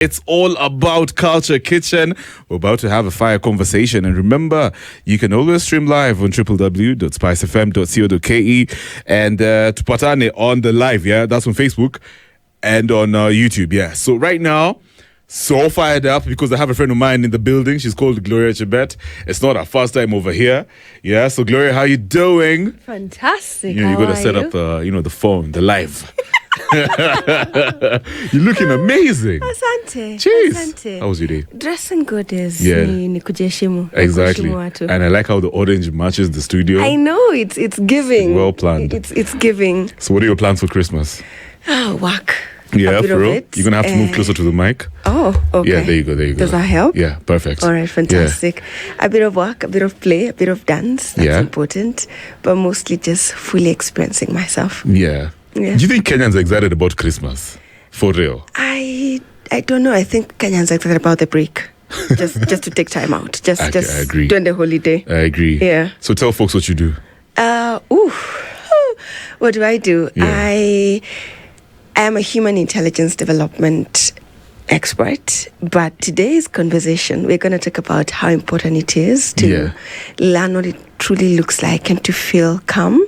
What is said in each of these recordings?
It's all about Culture Kitchen. We're about to have a fire conversation. And remember, you can always stream live on www.spicefm.co.ke and Tupatane on the live, yeah? That's on Facebook and on YouTube, yeah. So right now, so fired up because I have a friend of mine in the building. She's called Gloria Chebet. It's not our first time over here. Yeah, so Gloria, how you doing? Fantastic. You got to set up the phone, the live. You're looking amazing. Asante. Jeez. Asante. How was your day? Dressing good is Yeah. kujiheshimu. Exactly. Kuheshimu watu. And I like how the orange matches the studio. I know it's giving. Well planned. It's giving. So what are your plans for Christmas? Work. Yeah, a bit for of real? it. You're going to have to move closer to the mic. Oh, okay. Yeah, there you go. Does that help? Yeah, perfect. All right, fantastic. A bit of work, a bit of play, a bit of dance. That's important. But mostly just fully experiencing myself. Yeah. Do you think Kenyans are excited about Christmas? For real? I don't know. I think Kenyans are excited about the break. just to take time out. Just I agree. during the holiday. I agree. Yeah. So tell folks what you do. What do I do? Yeah. I am a human intelligence development expert, but today's conversation, we're going to talk about how important it is to learn what it truly looks like and to feel calm.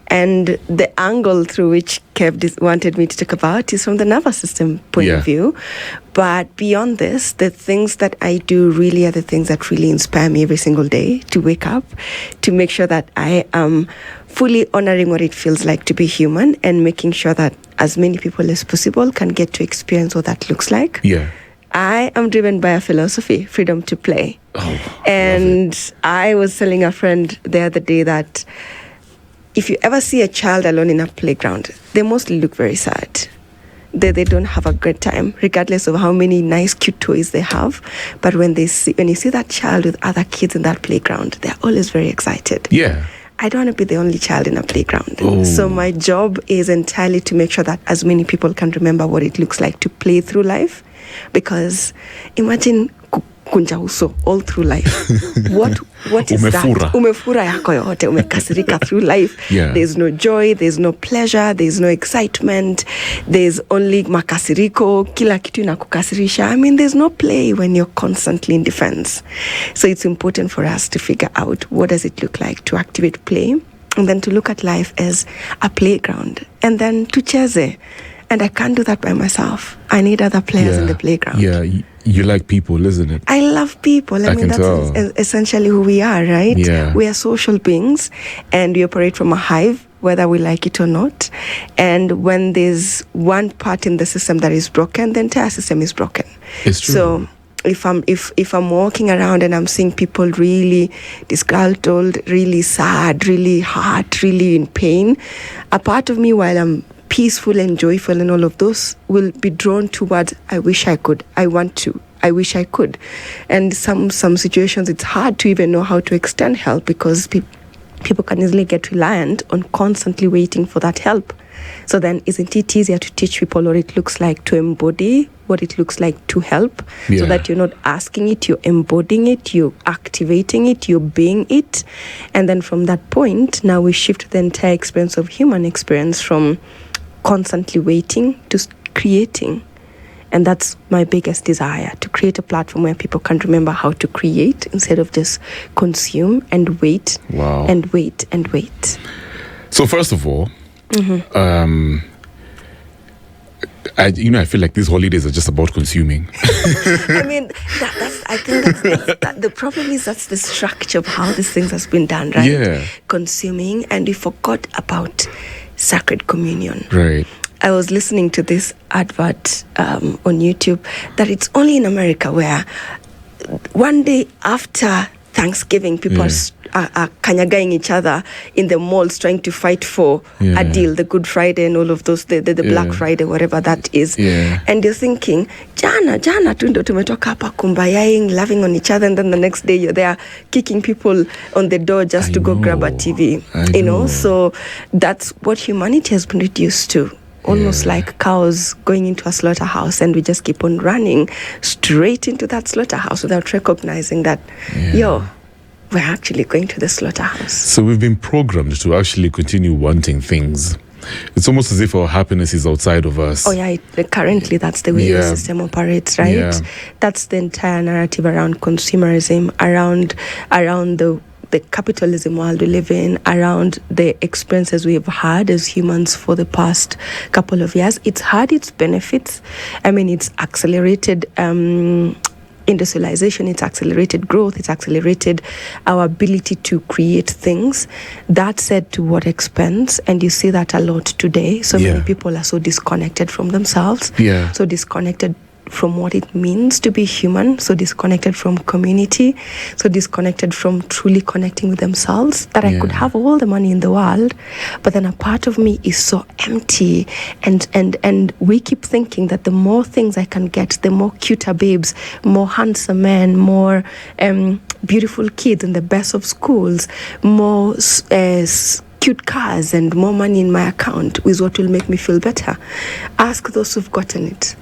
And the angle through which Kev wanted me to talk about is from the nervous system point of view. But beyond this, the things that I do really are the things that really inspire me every single day to wake up, to make sure that I am fully honoring what it feels like to be human and making sure that as many people as possible can get to experience what that looks like. Yeah. I am driven by a philosophy, freedom to play. And I was telling a friend the other day that if you ever see a child alone in a playground, they mostly look very sad. They don't have a great time, regardless of how many nice, cute toys they have. But when you see that child with other kids in that playground, they're always very excited. Yeah. I don't want to be the only child in a playground. So my job is entirely to make sure that as many people can remember what it looks like to play through life. Because imagine kunja uso all through life. What is Umefura. that? Umefura yako yote, umekasirika through life. Yeah. There's no joy, there's no pleasure, there's no excitement, there's only makasiriko, kila kitu inakukasirisha. I mean, there's no play when you're constantly in defense. So it's important for us to figure out what does it look like to activate play, and then to look at life as a playground, and then to cheze. And I can't do that by myself. I need other players in the playground. Yeah, you like people, isn't it? I love people. I mean, that's essentially who we are, right? Yeah. We are social beings, and we operate from a hive, whether we like it or not. And when there's one part in the system that is broken, the entire system is broken. It's true. So if I'm walking around and I'm seeing people really disgruntled, really sad, really hurt, really in pain, a part of me, while I'm peaceful and joyful and all of those, will be drawn towards, I wish I could, I want to, I wish I could. And some situations, it's hard to even know how to extend help because people can easily get reliant on constantly waiting for that help. So then isn't it easier to teach people what it looks like to embody, what it looks like to help, so that you're not asking it, you're embodying it, you're activating it, you're being it. And then from that point, now we shift the entire experience of human experience from constantly waiting to creating. And that's my biggest desire, to create a platform where people can remember how to create instead of just consume and wait and wait and wait. So first of all, I feel like these holidays are just about consuming. I mean, I think that's the problem is that's the structure of how this thing has been done, right? Yeah. Consuming, and we forgot about sacred communion. Right. I was listening to this advert on YouTube that it's only in America where one day after Thanksgiving, people are kanyagaing each other in the malls trying to fight for a deal, the Good Friday and all of those, the Black Friday, whatever that is. Yeah. And you're thinking, jana tu ndo tumetoka hapa kumbayaing, loving on each other, and then the next day you're there kicking people on the door just to go grab a TV. You know, so that's what humanity has been reduced to. Almost like cows going into a slaughterhouse, and we just keep on running straight into that slaughterhouse without recognizing that, we're actually going to the slaughterhouse. So we've been programmed to actually continue wanting things It's almost as if our happiness is outside of us. Oh yeah, currently that's the way the system operates, right? Yeah. That's the entire narrative around consumerism, around the capitalism world we live in, around the experiences we've had as humans for the past couple of years. It's had its benefits. I mean, it's accelerated industrialization, it's accelerated growth, it's accelerated our ability to create things. That said, to what expense? And you see that a lot today. So many people are so disconnected from themselves, so disconnected from what it means to be human, so disconnected from community, so disconnected from truly connecting with themselves, that I could have all the money in the world, but then a part of me is so empty, and we keep thinking that the more things I can get, the more cuter babes, more handsome men, more beautiful kids in the best of schools, more cute cars and more money in my account is what will make me feel better. Ask those who've gotten it.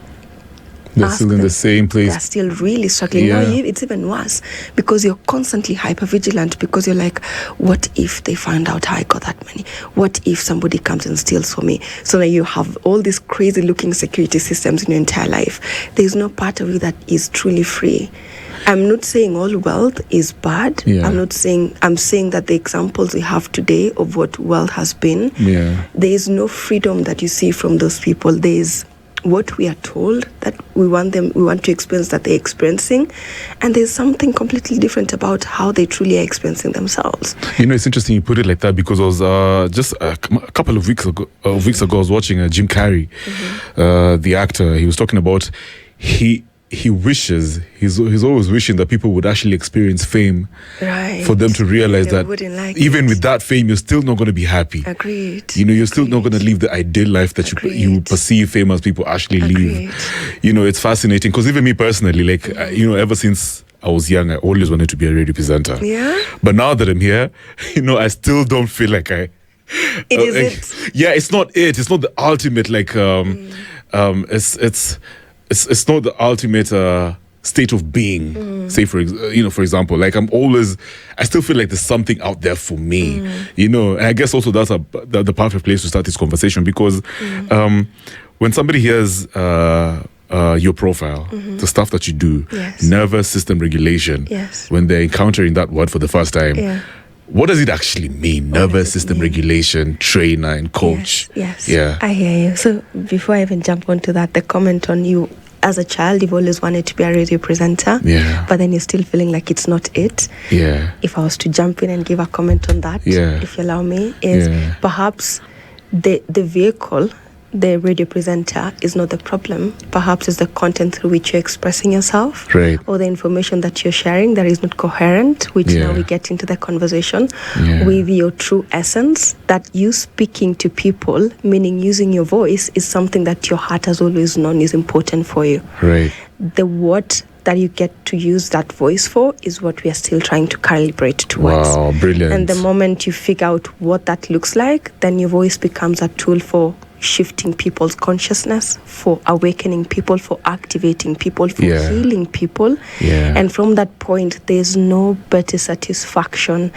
They're still in the same place. They're still really struggling. No, it's even worse because you're constantly hyper vigilant, because you're like, what if they find out how I got that money? What if somebody comes and steals from me? So that you have all these crazy looking security systems in your entire life. There's no part of you that is truly free. I'm not saying all wealth is bad. I'm saying that the examples we have today of what wealth has been, there is no freedom that you see from those people. There's what we are told that we want to experience that they're experiencing, and there's something completely different about how they truly are experiencing themselves. It's interesting you put it like that, because I was just a couple of weeks ago I was watching Jim Carrey, the actor. He was talking about he wishes, he's always wishing that people would actually experience fame, for them to realize that even with that fame, you're still not going to be happy. Agreed. You're still not going to live the ideal life that you perceive famous people actually live. It's fascinating, because even me personally, like, ever since I was young, I always wanted to be a radio presenter. Yeah. But now that I'm here, I still don't feel like I... It's not it. It's not the ultimate, like, it's not the ultimate state of being. Say for example, like I still feel like there's something out there for me. And I guess also that's the perfect place to start this conversation, because when somebody hears your profile, the stuff that you do, nervous system regulation, when they're encountering that word for the first time, what does it actually mean? Nervous system regulation, trainer and coach. Yes. I hear you. So before I even jump onto that, the comment on you, as a child, you've always wanted to be a radio presenter, but then you're still feeling like it's not it. If I was to jump in and give a comment on that, if you allow me, is perhaps the vehicle, the radio presenter, is not the problem. Perhaps it's the content through which you're expressing yourself, or the information that you're sharing that is not coherent, which now we get into the conversation with your true essence, that you speaking to people, meaning using your voice, is something that your heart has always known is important for you. The what that you get to use that voice for is what we are still trying to calibrate towards. Wow, brilliant. And the moment you figure out what that looks like, then your voice becomes a tool for shifting people's consciousness, for awakening people, for activating people, for healing people. And from that point, there's no better satisfaction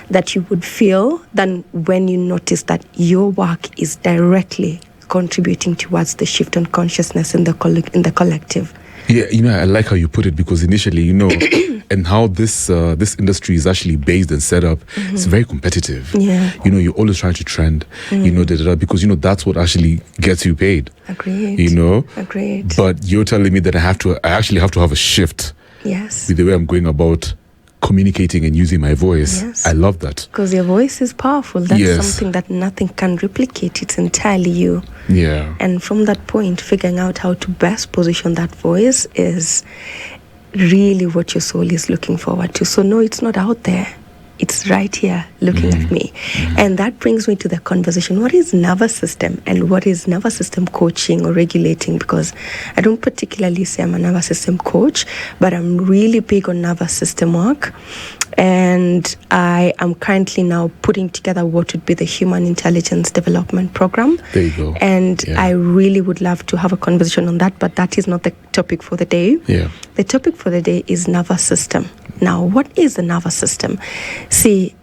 that you would feel than when you notice that your work is directly contributing towards the shift in consciousness in the collective. I like how you put it, because initially, and how this industry is actually based and set up, it's very competitive. You're always trying to trend, because that's what actually gets you paid. Agreed. Agreed. But you're telling me that I actually have to have a shift. With the way I'm going about communicating and using my voice. I love that, because your voice is powerful. That's something that nothing can replicate. It's entirely you. And from that point, figuring out how to best position that voice is really what your soul is looking forward to. So no, it's not out there. It's right here looking at me. And that brings me to the conversation. What is nervous system, and what is nervous system coaching or regulating? Because I don't particularly say I'm a nervous system coach, but I'm really big on nervous system work. And I am currently now putting together what would be the Human Intelligence Development Program. There you go. And I really would love to have a conversation on that, but that is not the topic for the day. The topic for the day is nervous system. Now, what is the nervous system? See,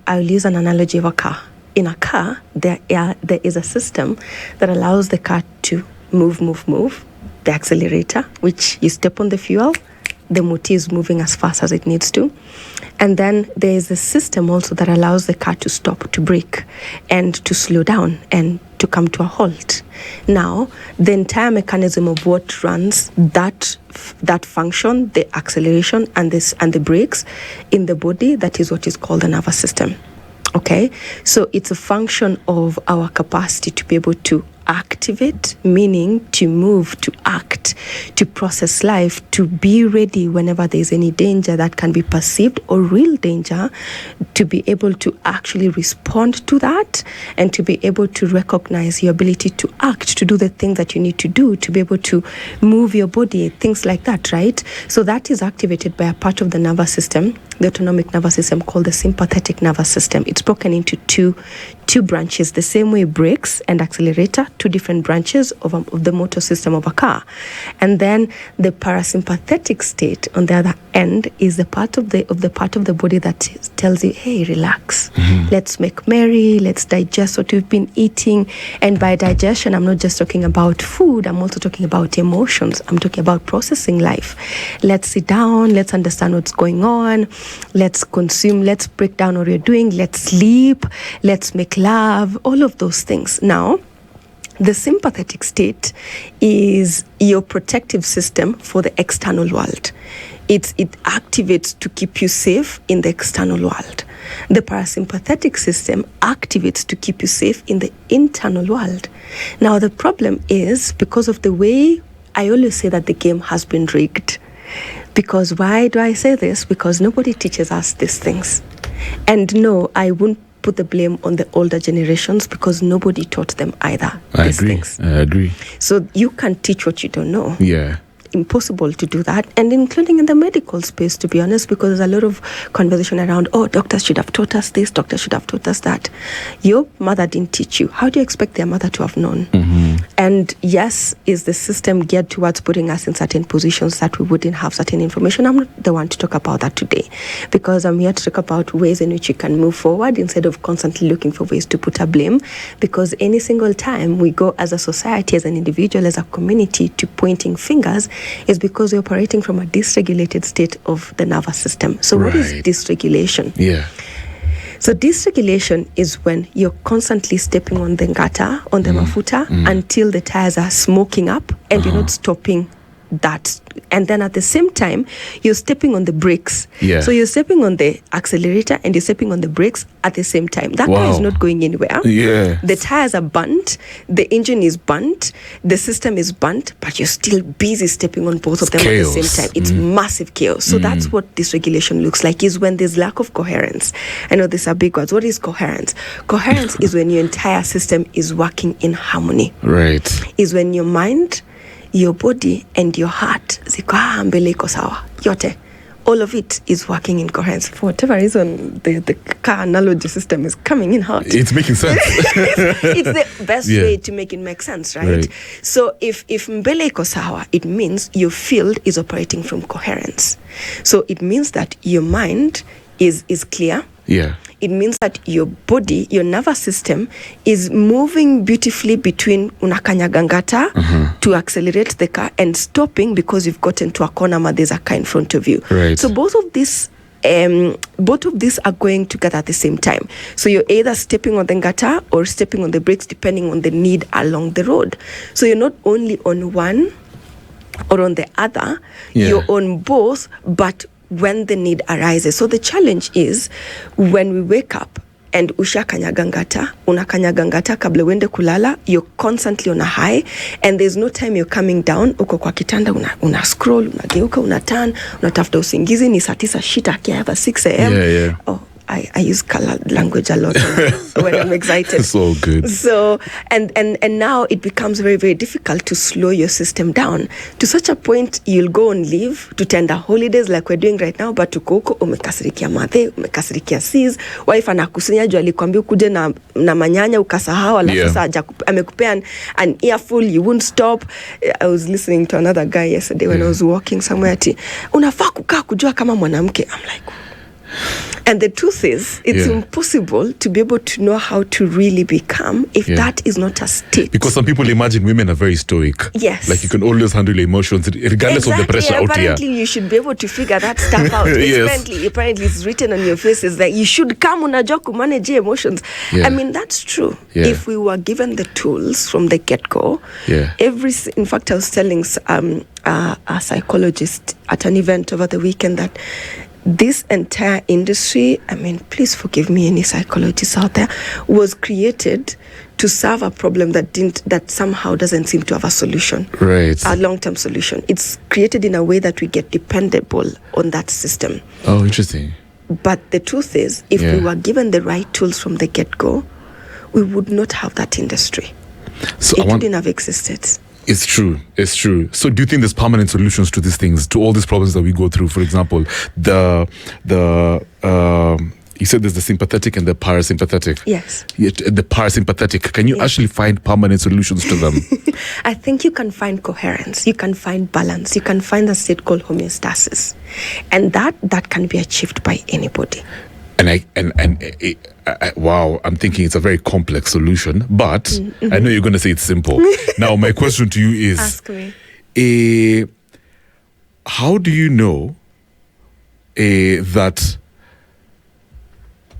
I'll use an analogy of a car. in a car, there is a system that allows the car to move. The accelerator, which you step on the fuel, the motor is moving as fast as it needs to. And then there is a system also that allows the car to stop, to brake, and to slow down, and to come to a halt. Now, the entire mechanism of what runs that function, the acceleration and the brakes in the body, that is what is called the nervous system. Okay? So it's a function of our capacity to be able to activate, meaning to move, to act, to process life, to be ready whenever there's any danger that can be perceived or real danger, to be able to actually respond to that, and to be able to recognize your ability to act, to do the things that you need to do, to be able to move your body, things like that, right? So that is activated by a part of the nervous system, the autonomic nervous system, called the sympathetic nervous system. It's broken into two branches, the same way brakes and accelerator, two different branches of the motor system of a car. And then the parasympathetic state on the other end is the part of the body that tells you, hey, relax, let's make merry, let's digest what we've been eating. And by digestion, I'm not just talking about food, I'm also talking about emotions. I'm talking about processing life. Let's sit down, let's understand what's going on, let's consume, let's break down what we're doing, let's sleep, let's make love, all of those things. Now, the sympathetic state is your protective system for the external world. It activates to keep you safe in the external world. The parasympathetic system activates to keep you safe in the internal world. Now, the problem is, because of the way I always say that the game has been rigged. Because why do I say this? Because nobody teaches us these things. And no, I won't put the blame on the older generations, because nobody taught them either. I agree. So you can't teach what you don't know. Yeah. Impossible to do that, and including in the medical space, to be honest, because there's a lot of conversation around, doctors should have taught us this, doctors should have taught us that. Your mother didn't teach you. How do you expect their mother to have known? And yes, is the system geared towards putting us in certain positions that we wouldn't have certain information? I'm not the one to talk about that today, because I'm here to talk about ways in which you can move forward instead of constantly looking for ways to put a blame, because any single time we go as a society, as an individual, as a community, to pointing fingers, is because we're operating from a dysregulated state of the nervous system. So what is dysregulation? Yeah. So dysregulation is when you're constantly stepping on the ngata, on the mafuta, until the tires are smoking up, and you're not stopping that. And then at the same time, you're stepping on the brakes. Yeah. So you're stepping on the accelerator and you're stepping on the brakes at the same time. That car is not going anywhere. Yeah. The tires are burnt, the engine is burnt, the system is burnt, but you're still busy stepping on both of them chaos. at the same time. It's massive chaos. So that's what dysregulation looks like, is when there's lack of coherence. I know these are big words. What is coherence? Coherence is when your entire system is working in harmony. Right. Is when your mind, your body and your heart ziko mbele iko sawa yote, all of it is working in coherence. For whatever reason, the car analogy system is coming in hot. It's making sense. it's the best way to make it make sense, right? So if mbele iko sawa, it means your field is operating from coherence. So it means that your mind is clear. Yeah. It means that your body, your nervous system, is moving beautifully between unakanyagangata to accelerate the car, and stopping because you've gotten to a corner where there's a car in front of you. Right. So both of these are going together at the same time. So you're either stepping on the ngata or stepping on the brakes, depending on the need along the road. So you're not only on one or on the other, you're on both, but when the need arises. So the challenge is, when we wake up and ushakanyagangata, unakanyagangata kabla uende kulala, you're constantly on a high, and there's no time you're coming down. Uko kwa kitanda, una scroll, unageuka, unatan, unatafuta usingizi, ni saa 9 shit, I have a 6 a.m. Yeah. Oh, I use color language a lot when I'm excited. So good. So, and now it becomes very, very difficult to slow your system down to such a point you'll go on leave to tender holidays like we're doing right now, but uko huko umekasirikia mathe, umekasirikia sis, wife anakusinya juu alikwambia ukuje na manyanya ukasahau, alafu sasa amekupea an earful, you won't stop. I was listening to another guy yesterday when I was walking somewhere, unafaa kukaa kujua kama mwanamke. I'm like, And the truth is, it's impossible to be able to know how to really become if that is not a state. Because some people imagine women are very stoic. Yes. Like you can always handle your emotions regardless of the pressure out here. Apparently, you should be able to figure that stuff out. Apparently, it's written on your faces that you should come unajua ku manage your emotions. I mean, that's true. If we were given the tools from the get-go, in fact, I was telling a psychologist at an event over the weekend that this entire industry, I mean, please forgive me, any psychologists out there, was created to solve a problem that somehow doesn't seem to have a solution, right? A long-term solution. It's created in a way that we get dependable on that system. Oh, interesting. But the truth is, if we were given the right tools from the get-go, we would not have that industry. So it wouldn't have existed. It's true. So do you think there's permanent solutions to these things, to all these problems that we go through? For example, you said there's the sympathetic and the parasympathetic. Yes. The parasympathetic, can you actually find permanent solutions to them? I think you can find coherence, you can find balance, you can find a state called homeostasis. And that can be achieved by anybody. Wow, I'm thinking it's a very complex solution, but I know you're going to say it's simple. Now, my question to you is, ask me. How do you know that,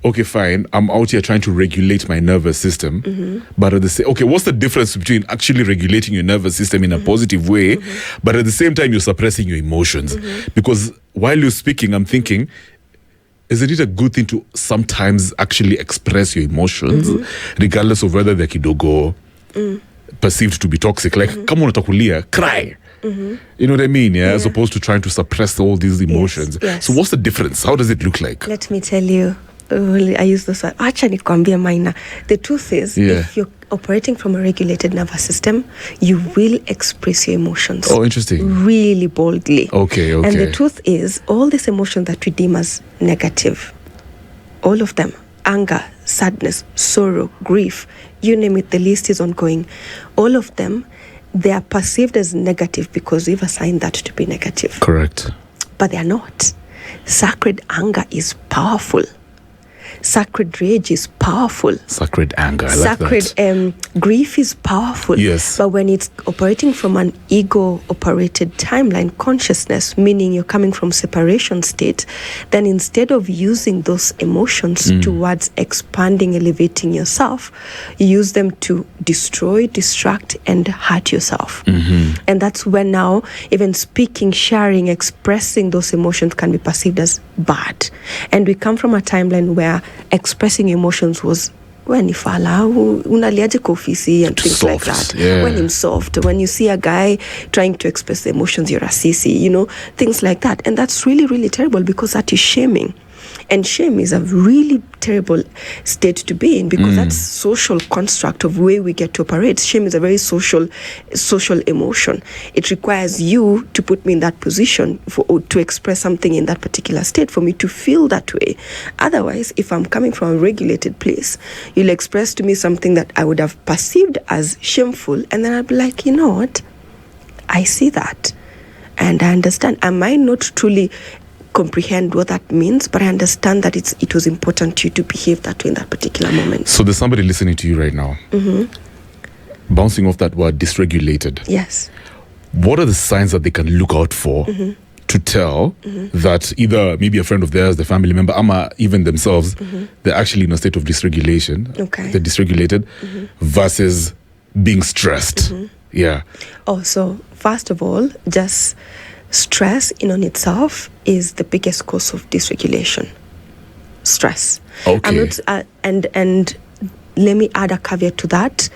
okay, fine, I'm out here trying to regulate my nervous system, but at the same, what's the difference between actually regulating your nervous system in a positive way, but at the same time you're suppressing your emotions? Because while you're speaking, I'm thinking, isn't it a good thing to sometimes actually express your emotions, regardless of whether they're kidogo perceived to be toxic? Like, come on, utakulia, cry. You know what I mean? Yeah? As opposed to trying to suppress all these emotions. Yes. So what's the difference? How does it look like? Let me tell you. I use this word. Actually, minor. The truth is, if you're operating from a regulated nervous system, you will express your emotions. Oh, interesting. Really boldly. Okay. And the truth is, all these emotions that we deem as negative, all of them, anger, sadness, sorrow, grief, you name it, the list is ongoing. All of them, they are perceived as negative because we've assigned that to be negative. Correct. But they are not. Sacred anger is powerful. Sacred rage is powerful. Sacred anger, I like that. Sacred grief is powerful. Yes. But when it's operating from an ego-operated timeline consciousness, meaning you're coming from separation state, then instead of using those emotions towards expanding, elevating yourself, you use them to destroy, distract, and hurt yourself. And that's when now even speaking, sharing, expressing those emotions can be perceived as bad. And we come from a timeline where expressing emotions was when unaliaje kwa ofisi and things like that. When I'm soft, when you see a guy trying to express the emotions, you're a sissy, things like that. And that's really, really terrible because that is shaming. And shame is a really terrible state to be in because that's social construct of where we get to operate. Shame is a very social emotion. It requires you to put me in that position to express something in that particular state for me to feel that way. Otherwise, if I'm coming from a regulated place, you'll express to me something that I would have perceived as shameful, and then I'll be like, you know what? I see that. And I understand. I might not truly comprehend what that means, but I understand that it was important to you to behave that way in that particular moment. So there's somebody listening to you right now, bouncing off that word, dysregulated. Yes. What are the signs that they can look out for to tell that either maybe a friend of theirs, the family member, even themselves, they're actually in a state of dysregulation? Okay. They're dysregulated versus being stressed. Yeah. Oh, so first of all, just stress in on itself is the biggest cause of dysregulation. Stress. Okay. And let me add a caveat to that.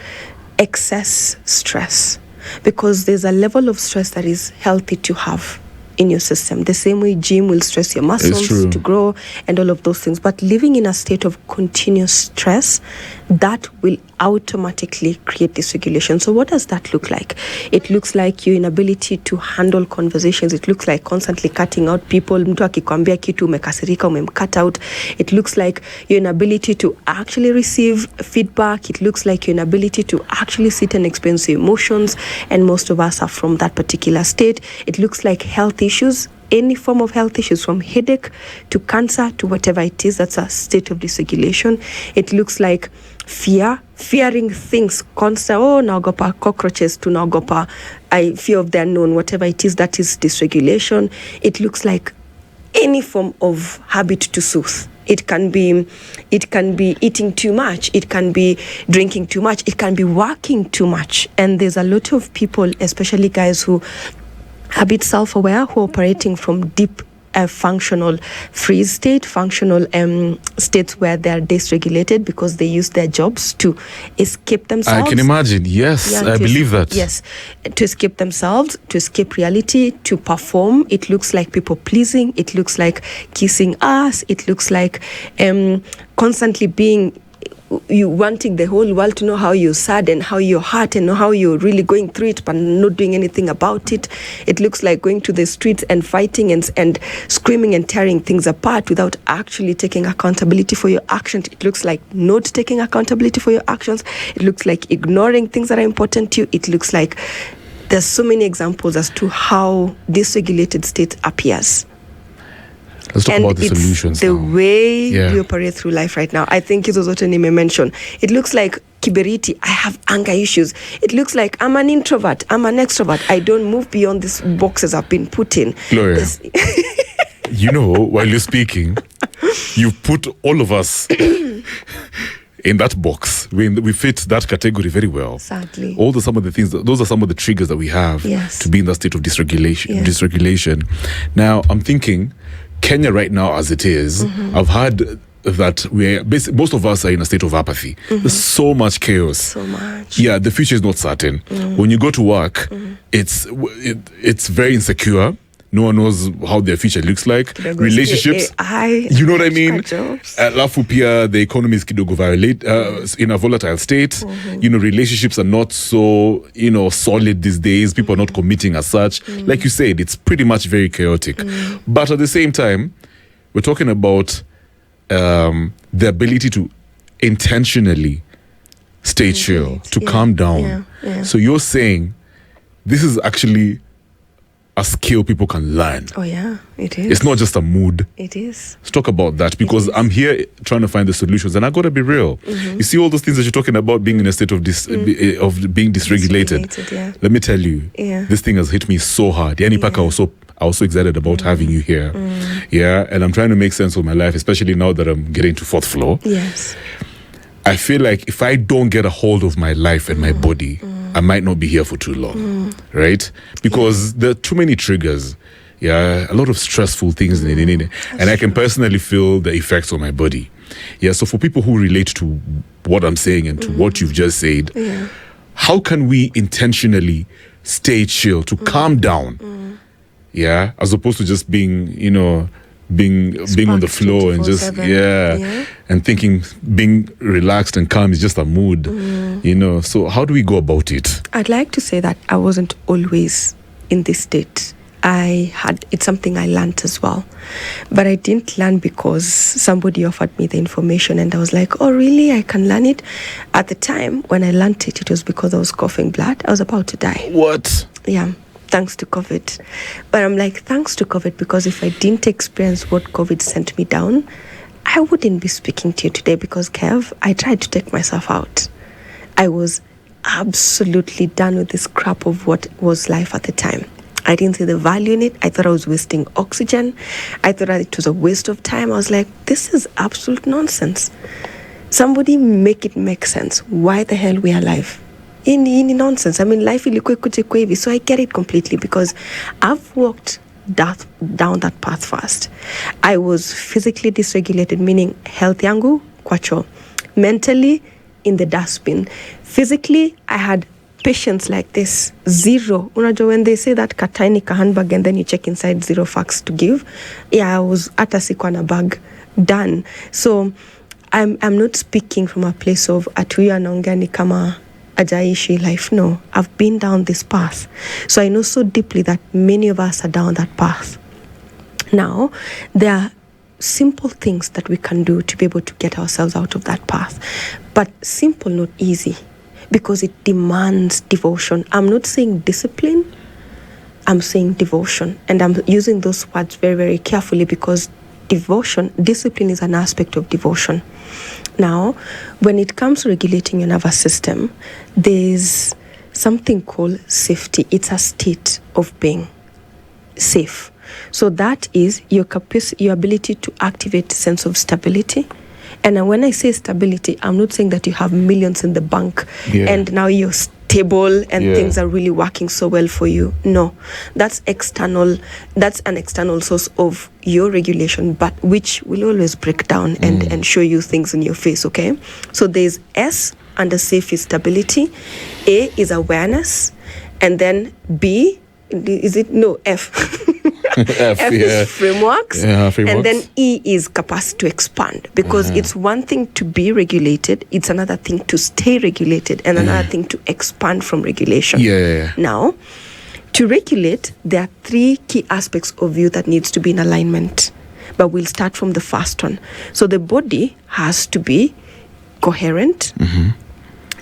Excess stress. Because there's a level of stress that is healthy to have in your system. The same way gym will stress your muscles to grow and all of those things. But living in a state of continuous stress, that will automatically create dysregulation. So what does that look like? It looks like your inability to handle conversations. It looks like constantly cutting out people. Mtu akikwambia kitu umekasirika, umemcut out. It looks like your inability to actually receive feedback. It looks like your inability to actually sit and experience your emotions. And most of us are from that particular state. It looks like health issues, any form of health issues, from headache to cancer to whatever it is. That's a state of dysregulation. It looks like fearing things constant. Oh, naogopa cockroaches to naogopa, I fear of the unknown, whatever it is, that is dysregulation. It looks like any form of habit to soothe. It can be eating too much. It can be drinking too much. It can be working too much. And there's a lot of people, especially guys who are a bit self-aware, who are operating from deep functional freeze state, functional states where they are dysregulated because they use their jobs to escape themselves. I can imagine. Yes, I believe that. Yes, to escape themselves, to escape reality, to perform. It looks like people pleasing. It looks like kissing ass. It looks like constantly being, you wanting the whole world to know how you're sad and how you're hurt and know how you're really going through it, but not doing anything about it. It looks like going to the streets and fighting and screaming and tearing things apart without actually taking accountability for your actions. It looks like not taking accountability for your actions. It looks like ignoring things that are important to you. It looks like there's so many examples as to how dysregulated state appears. Let's talk about the solutions. The way we operate through life right now. I think it's what Nime mentioned. It looks like kiberiti. I have anger issues. It looks like I'm an introvert. I'm an extrovert. I don't move beyond these boxes I've been put in. Gloria, you know, while you're speaking, you've put all of us in that box. We fit that category very well. Sadly. Some of the things, those are some of the triggers that we have to be in that state of dysregulation. Now, I'm thinking, Kenya right now as it is, I've heard that most of us are in a state of apathy. There's so much chaos. So much. Yeah, the future is not certain. When you go to work, it's very insecure. No one knows how their future looks like. Relationships, you know what I mean? Alafu pia, the economy is kidogo in a volatile state. You know, relationships are not so, solid these days. People are not committing as such. Like you said, it's pretty much very chaotic. But at the same time, we're talking about the ability to intentionally stay chill, to calm down. So you're saying this is actually a skill people can learn. Oh yeah, it is. It's not just a mood. It is. Let's talk about that, because I'm here trying to find the solutions, and I gotta be real. You see all those things that you're talking about, being in a state of being dysregulated. Let me tell you, this thing has hit me so hard. Yani Paka, I was so excited about having you here. Yeah, and I'm trying to make sense of my life, especially now that I'm getting to 4th floor. Yes. I feel like if I don't get a hold of my life and my body, I might not be here for too long, right? Because there are too many triggers. Yeah, a lot of stressful things, and I can personally feel the effects on my body. Yeah, so for people who relate to what I'm saying and to what you've just said, how can we intentionally stay chill, to calm down? Yeah, as opposed to just being, being on the floor and just and thinking being relaxed and calm is just a mood. So how do we go about it? I'd like to say that I wasn't always in this state. It's something I learned as well, but I didn't learn because somebody offered me the information and I was like, oh really, I can learn it. At the time when I learned it was because I was coughing blood. I was about to die. What? Yeah, thanks to COVID. But I'm like, thanks to COVID, because if I didn't experience what COVID sent me down, I wouldn't be speaking to you today. Because Kev, I tried to take myself out. I was absolutely done with this crap of what was life at the time. I didn't see the value in it. I thought I was wasting oxygen. I thought it was a waste of time. I was like, this is absolute nonsense. Somebody make it make sense. Why the hell we are alive? In nonsense. I mean, life ilikuwa kuchekwa hivi. So I get it completely, because I've walked down that path first. I was physically dysregulated, meaning health yangu kwacho. Mentally, in the dustbin. Physically, I had patience like this, zero. Unajua, when they say that kataini ka handbag and then you check inside, 0 facts to give. Yeah, I was ata sikuwa na bag, done. So I'm not speaking from a place of atuya naongea ni kama ajaishi life. No, I've been down this path. So I know so deeply that many of us are down that path. Now, there are simple things that we can do to be able to get ourselves out of that path. But simple, not easy, because it demands devotion. I'm not saying discipline, I'm saying devotion. And I'm using those words very, very carefully because discipline is an aspect of devotion. Now, when it comes to regulating your nervous system, there's something called safety. It's a state of being safe. So that is your ability to activate a sense of stability. And when I say stability, I'm not saying that you have millions in the bank and now you're stable and things are really working so well for you. No, that's external. That's an external source of your regulation, but which will always break down and show you things in your face, okay? So there's S under safe is stability, A is awareness, and then B, F. F is frameworks, and then E is capacity to expand, because it's one thing to be regulated, it's another thing to stay regulated, and another thing to expand from regulation. Now, to regulate, there are 3 key aspects of you that needs to be in alignment, but we'll start from the first one. So the body has to be coherent.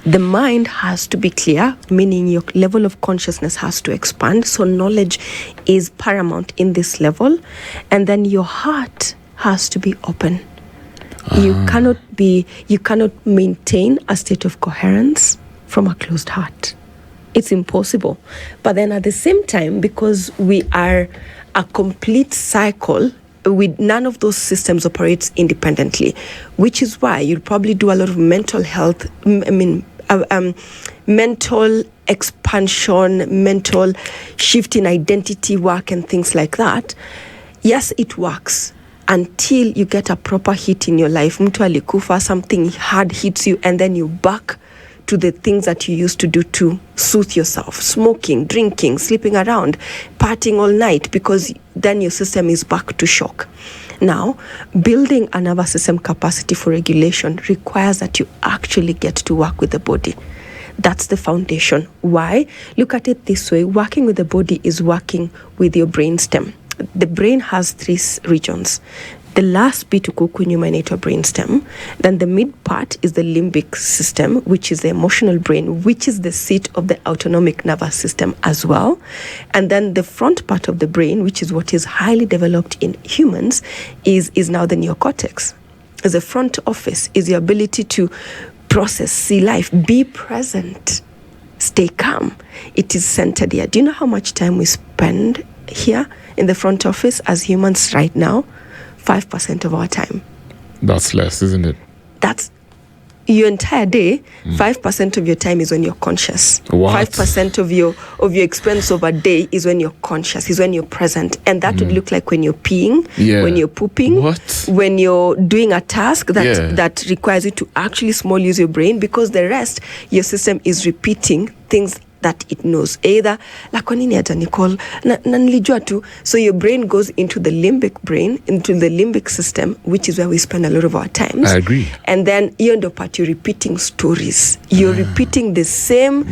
The mind has to be clear, meaning your level of consciousness has to expand. So knowledge is paramount in this level. And then your heart has to be open. You cannot maintain a state of coherence from a closed heart. It's impossible. But then at the same time, because we are a complete cycle, none of those systems operates independently, which is why you'll probably do a lot of mental health, mental expansion, mental shift in identity work and things like that. Yes, it works until you get a proper hit in your life. Mtu alikufa, something hard hits you, and then you back to the things that you used to do to soothe yourself. Smoking, drinking, sleeping around, partying all night, because then your system is back to shock. Now, building a nervous system capacity for regulation requires that you actually get to work with the body. That's the foundation. Why? Look at it this way. Working with the body is working with your brainstem. The brain has 3 regions. The last bit kukunyumanate your brainstem. Then the mid part is the limbic system, which is the emotional brain, which is the seat of the autonomic nervous system as well. And then the front part of the brain, which is what is highly developed in humans, is now the neocortex. As a front office is the ability to process, see life, be present, stay calm. It is centered here. Do you know how much time we spend here in the front office as humans right now? 5% of our time. That's less, isn't it? That's your entire day. 5% of your time is when you're conscious. What? 5% of your experience of a day is when you're conscious, is when you're present. And that would look like when you're peeing, when you're pooping, when you're doing a task that requires you to actually small use your brain, because the rest, your system is repeating things that it knows. Either la kwa nini hata Nicole na nilijua tu. So your brain goes into the limbic system, which is where we spend a lot of our times. I agree. And then you end up you're repeating stories. You're repeating the same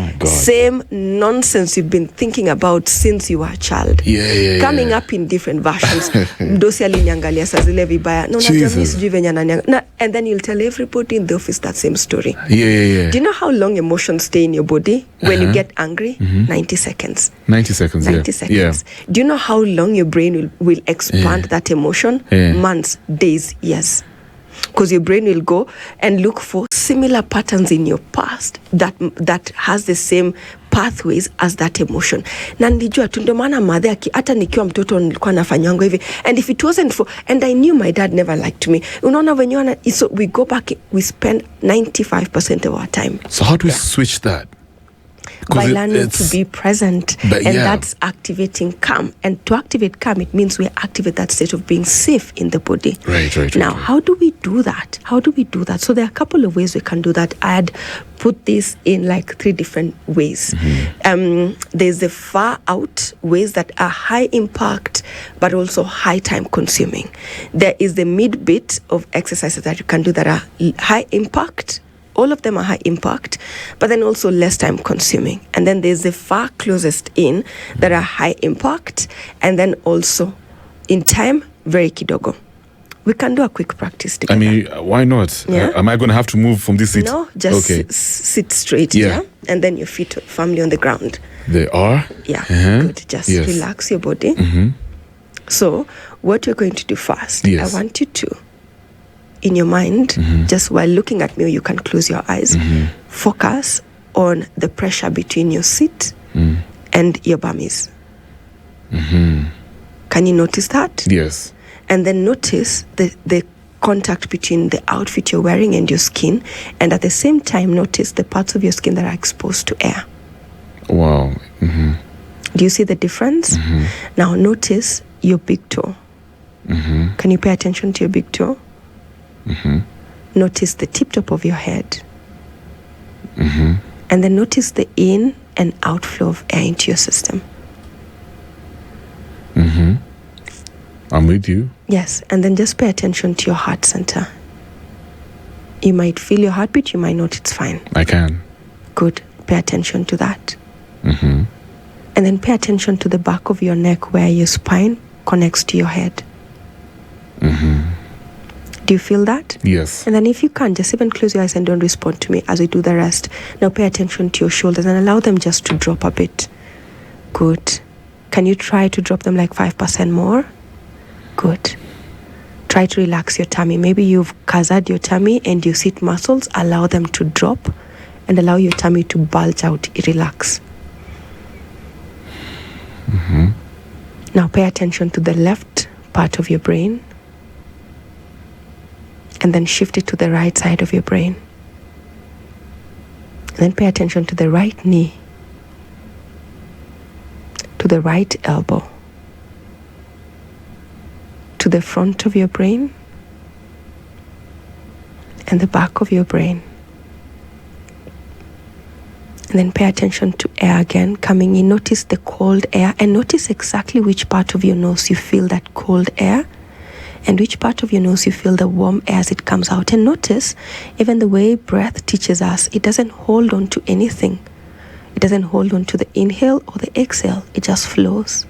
nonsense you've been thinking about since you were a child. Coming up in different versions. Mdosi aliniangalia saa zile vibaya. No, sijui venye ananiangalia. And then you'll tell everybody in the office that same story. Do you know how long emotions stay in your body when you get angry? 90 seconds. 90 seconds. 90 seconds. Do you know how long your brain will expand that emotion? Months, days, years. Because your brain will go and look for similar patterns in your past that has the same pathways as that emotion. Na nilijua tu, ndio maana madhe hata nikiwa mtoto nilikuwa nafanyanga hivi, and if it wasn't for, and I knew my dad never liked me. Unaona wenyewe, so we go back, we spend 95% of our time. So how do we switch that? by learning to be present. And that's activating calm. And to activate calm, it means we activate that state of being safe in the body. Right. Now, how do we do that? So there are a couple of ways we can do that. I'd put this in like 3 different ways. There's the far out ways that are high impact, but also high time consuming. There is the mid bit of exercises that you can do that are high impact. All of them are high impact, but then also less time consuming. And then there's the far closest in that are high impact, and then also in time, very kidogo. We can do a quick practice together. I mean, why not? Yeah? Am I going to have to move from this seat? No, just sit straight, yeah? And then your feet firmly on the ground. They are? Yeah, good. Just relax your body. So, what you're going to do first, I want you to, in your mind, just while looking at me, you can close your eyes, focus on the pressure between your seat and your bummies. Can you notice that? Yes. And then notice the contact between the outfit you're wearing and your skin, and at the same time notice the parts of your skin that are exposed to air. Wow. Do you see the difference? Now notice your big toe. Can you pay attention to your big toe? Notice the tip top of your head. And then notice the in and outflow of air into your system. I'm with you. Yes, and then just pay attention to your heart center. You might feel your heartbeat, you might not, it's fine. I can. Good, pay attention to that. And then pay attention to the back of your neck where your spine connects to your head. Do you feel that? Yes. And then if you can, just even close your eyes and don't respond to me as we do the rest. Now pay attention to your shoulders and allow them just to drop a bit. Good. Can you try to drop them like 5% more? Good. Try to relax your tummy. Maybe you've kazad your tummy and your seat muscles. Allow them to drop and allow your tummy to bulge out. Relax. Now pay attention to the left part of your brain and then shift it to the right side of your brain. And then pay attention to the right knee, to the right elbow, to the front of your brain and the back of your brain. And then pay attention to air again coming in. Notice the cold air and notice exactly which part of your nose you feel that cold air and which part of your nose you feel the warm air as it comes out. And notice even the way breath teaches us, it doesn't hold on to anything. It doesn't hold on to the inhale or the exhale. It just flows.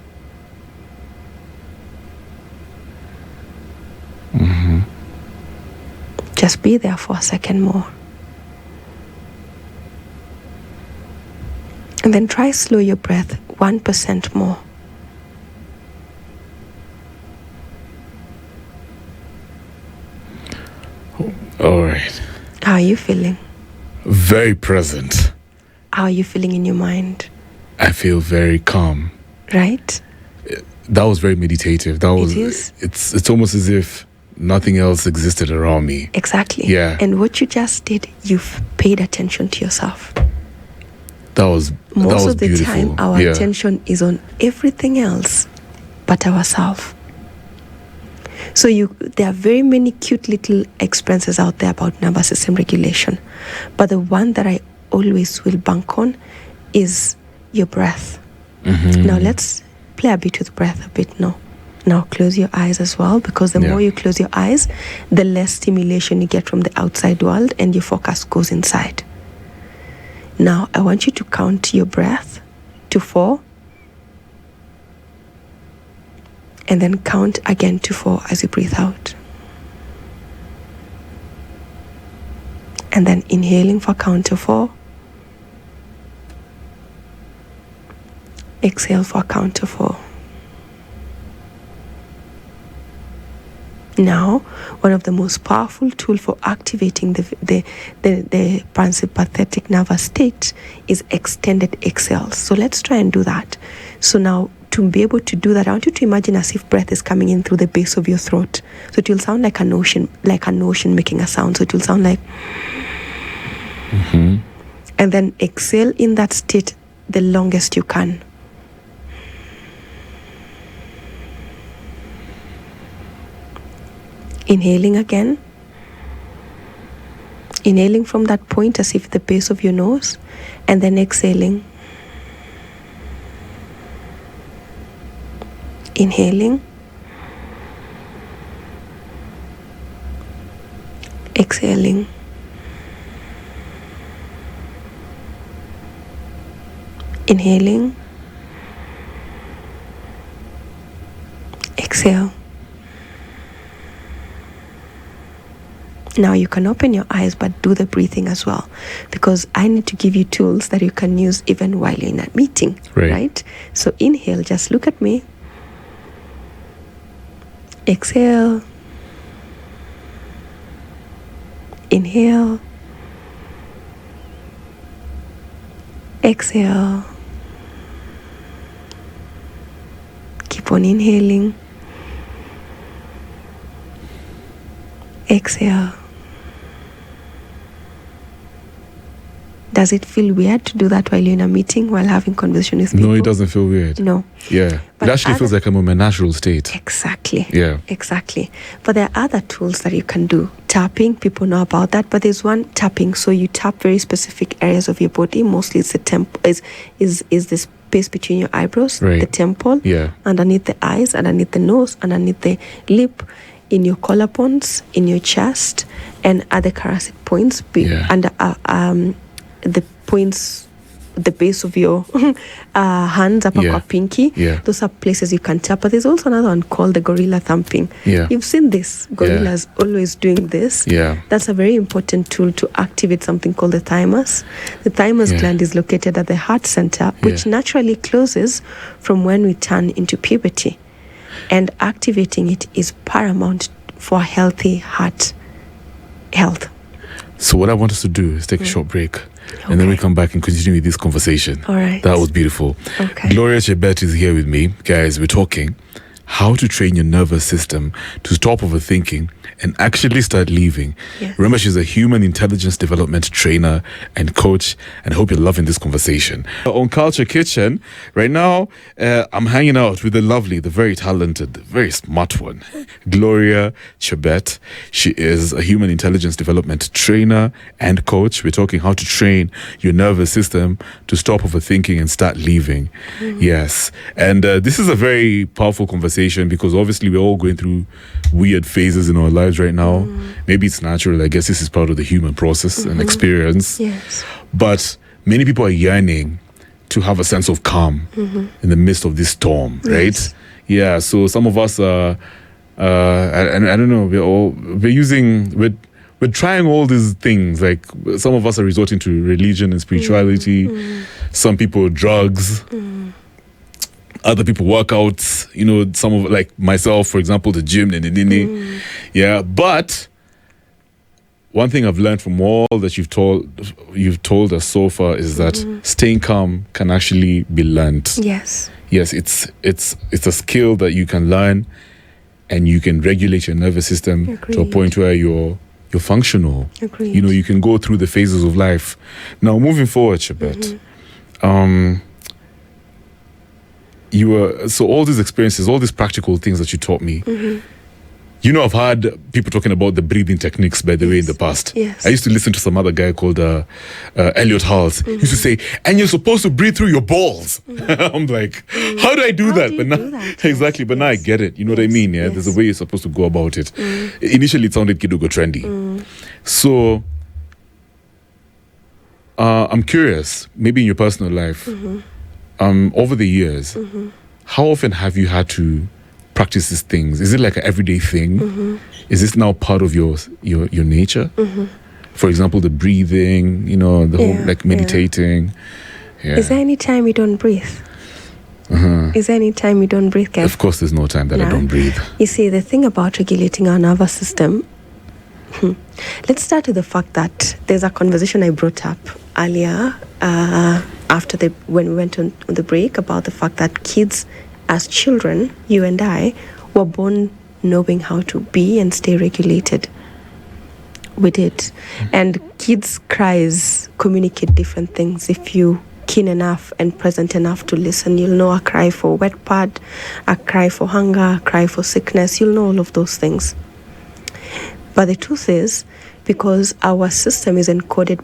Just be there for a second more. And then try slow your breath 1% more. All right. How are you feeling? Very present. How are you feeling in your mind? I feel very calm. Right? That was very meditative. That was. It is. It's almost as if nothing else existed around me. Exactly. Yeah. And what you just did, you've paid attention to yourself. That was Most of the beautiful. time, our attention is on everything else but ourselves. So there are very many cute little experiences out there about nervous system regulation. But the one that I always will bank on is your breath. Now let's play a bit with breath a bit now. Now close your eyes as well, because the more you close your eyes, the less stimulation you get from the outside world and your focus goes inside. Now I want you to count your breath to 4 and then count again to 4 as you breathe out. And then inhaling for count to 4. Exhale for count to 4. Now, one of the most powerful tools for activating the parasympathetic nervous state is extended exhales. So let's try and do that. So now, to be able to do that, I want you to imagine as if breath is coming in through the base of your throat. So it will sound like an ocean making a sound. So it will sound like... And then exhale in that state the longest you can. Inhaling again. Inhaling from that point as if the base of your nose, and then exhaling. Inhaling. Exhaling. Inhaling. Exhale. Now you can open your eyes, but do the breathing as well, because I need to give you tools that you can use even while you're in a meeting, right? So inhale, just look at me. Exhale. Inhale. Exhale. Keep on inhaling. Exhale. Does it feel weird to do that while you're in a meeting, while having conversation with people? No, it doesn't feel weird. No. Yeah. But it actually feels like I'm in my natural state. Exactly. Yeah. Exactly. But there are other tools that you can do. Tapping, people know about that, but there's one tapping. So you tap very specific areas of your body. Mostly it's the temple, is the space between your eyebrows, the temple, underneath the eyes, underneath the nose, underneath the lip, in your collarbones, in your chest, and at the carotid points, under the points, the base of your hands, up your pinky. Those are places you can tap. But there's also another one called the gorilla thumping. You've seen this. Gorillas always doing this. That's a very important tool to activate something called the thymus. The thymus gland is located at the heart center, which naturally closes from when we turn into puberty. And activating it is paramount for healthy heart health. So what I want us to do is take a short break, and then we come back and continue with this conversation. All right. That was beautiful. Okay. Gloria Chebet is here with me. Guys, we're talking how to train your nervous system to stop overthinking and actually start living. Remember, she's a human intelligence development trainer and coach, and I hope you're loving this conversation. On Culture Kitchen, right now, I'm hanging out with the lovely, the very talented, the very smart one, Gloria Chebet. She is a human intelligence development trainer and coach. We're talking how to train your nervous system to stop overthinking and start living. Yes. And this is a very powerful conversation, because obviously we're all going through weird phases in our lives right now. Maybe it's natural. I guess this is part of the human process and experience. But many people are yearning to have a sense of calm in the midst of this storm, right? Yeah. So some of us are, I don't know, we're trying all these things. Like, some of us are resorting to religion and spirituality. Some people drugs. Other people workouts, some of, like myself, for example, the gym and the nini. But one thing I've learned from all that you've told us so far is that staying calm can actually be learned. Yes, it's a skill that you can learn, and you can regulate your nervous system to a point where you're functional. You can go through the phases of life. Now, moving forward, Chebet, so all these experiences, all these practical things that you taught me, I've heard people talking about the breathing techniques, by the way, in the past. I used to listen to some other guy called Elliot Halls. He used to say, and you're supposed to breathe through your balls. I'm like, how do I do that? But now, exactly, but now I get it. You know what I mean? Yeah, there's a way you're supposed to go about it. Initially, it sounded kidogo trendy. So, I'm curious, maybe in your personal life, over the years, how often have you had to practice these things? Is it like an everyday thing? Is this now part of your nature? For example, the breathing, the whole, like, meditating. Is there any time you don't breathe? Is there any time you don't breathe, Kev? Of course, there's no time that I don't breathe. You see, the thing about regulating our nervous system, let's start with the fact that there's a conversation I brought up earlier when we went on the break, about the fact that kids, as children, you and I, were born knowing how to be and stay regulated. We did. And kids' cries communicate different things. If you keen enough and present enough to listen. You'll know a cry for wet pad, a cry for hunger, a cry for sickness. You'll know all of those things. But the truth is, because our system is encoded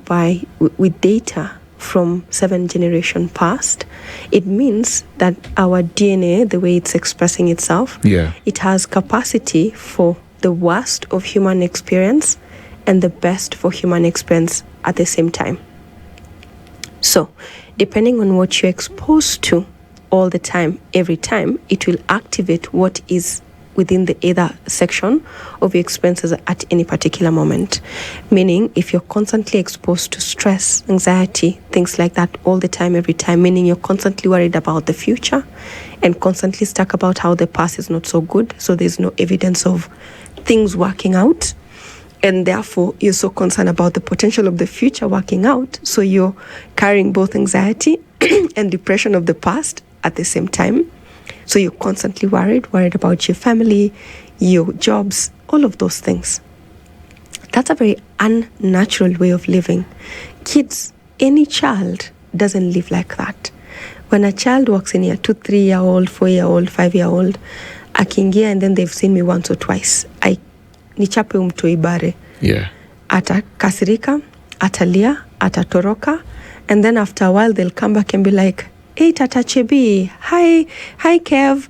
with data from 7 generations past, it means that our DNA, the way it's expressing itself, it has capacity for the worst of human experience and the best for human experience at the same time. So, depending on what you're exposed to all the time, every time, it will activate what is within the either section of your experiences at any particular moment. Meaning, if you're constantly exposed to stress, anxiety, things like that all the time, every time, meaning you're constantly worried about the future and constantly stuck about how the past is not so good, so there's no evidence of things working out, and therefore you're so concerned about the potential of the future working out, so you're carrying both anxiety and depression of the past at the same time. So you're constantly worried about your family, your jobs, all of those things. That's a very unnatural way of living. Kids, any child doesn't live like that. When a child walks in here, 2, 3-year-old, 4-year-old, 5-year-old, akiingia and then they've seen me once or twice, nichape umtoibare. Yeah. Atakasirika, atalia, atatoroka, and then after a while they'll come back and be like, "Hey, Tata Chebi, hi Kev,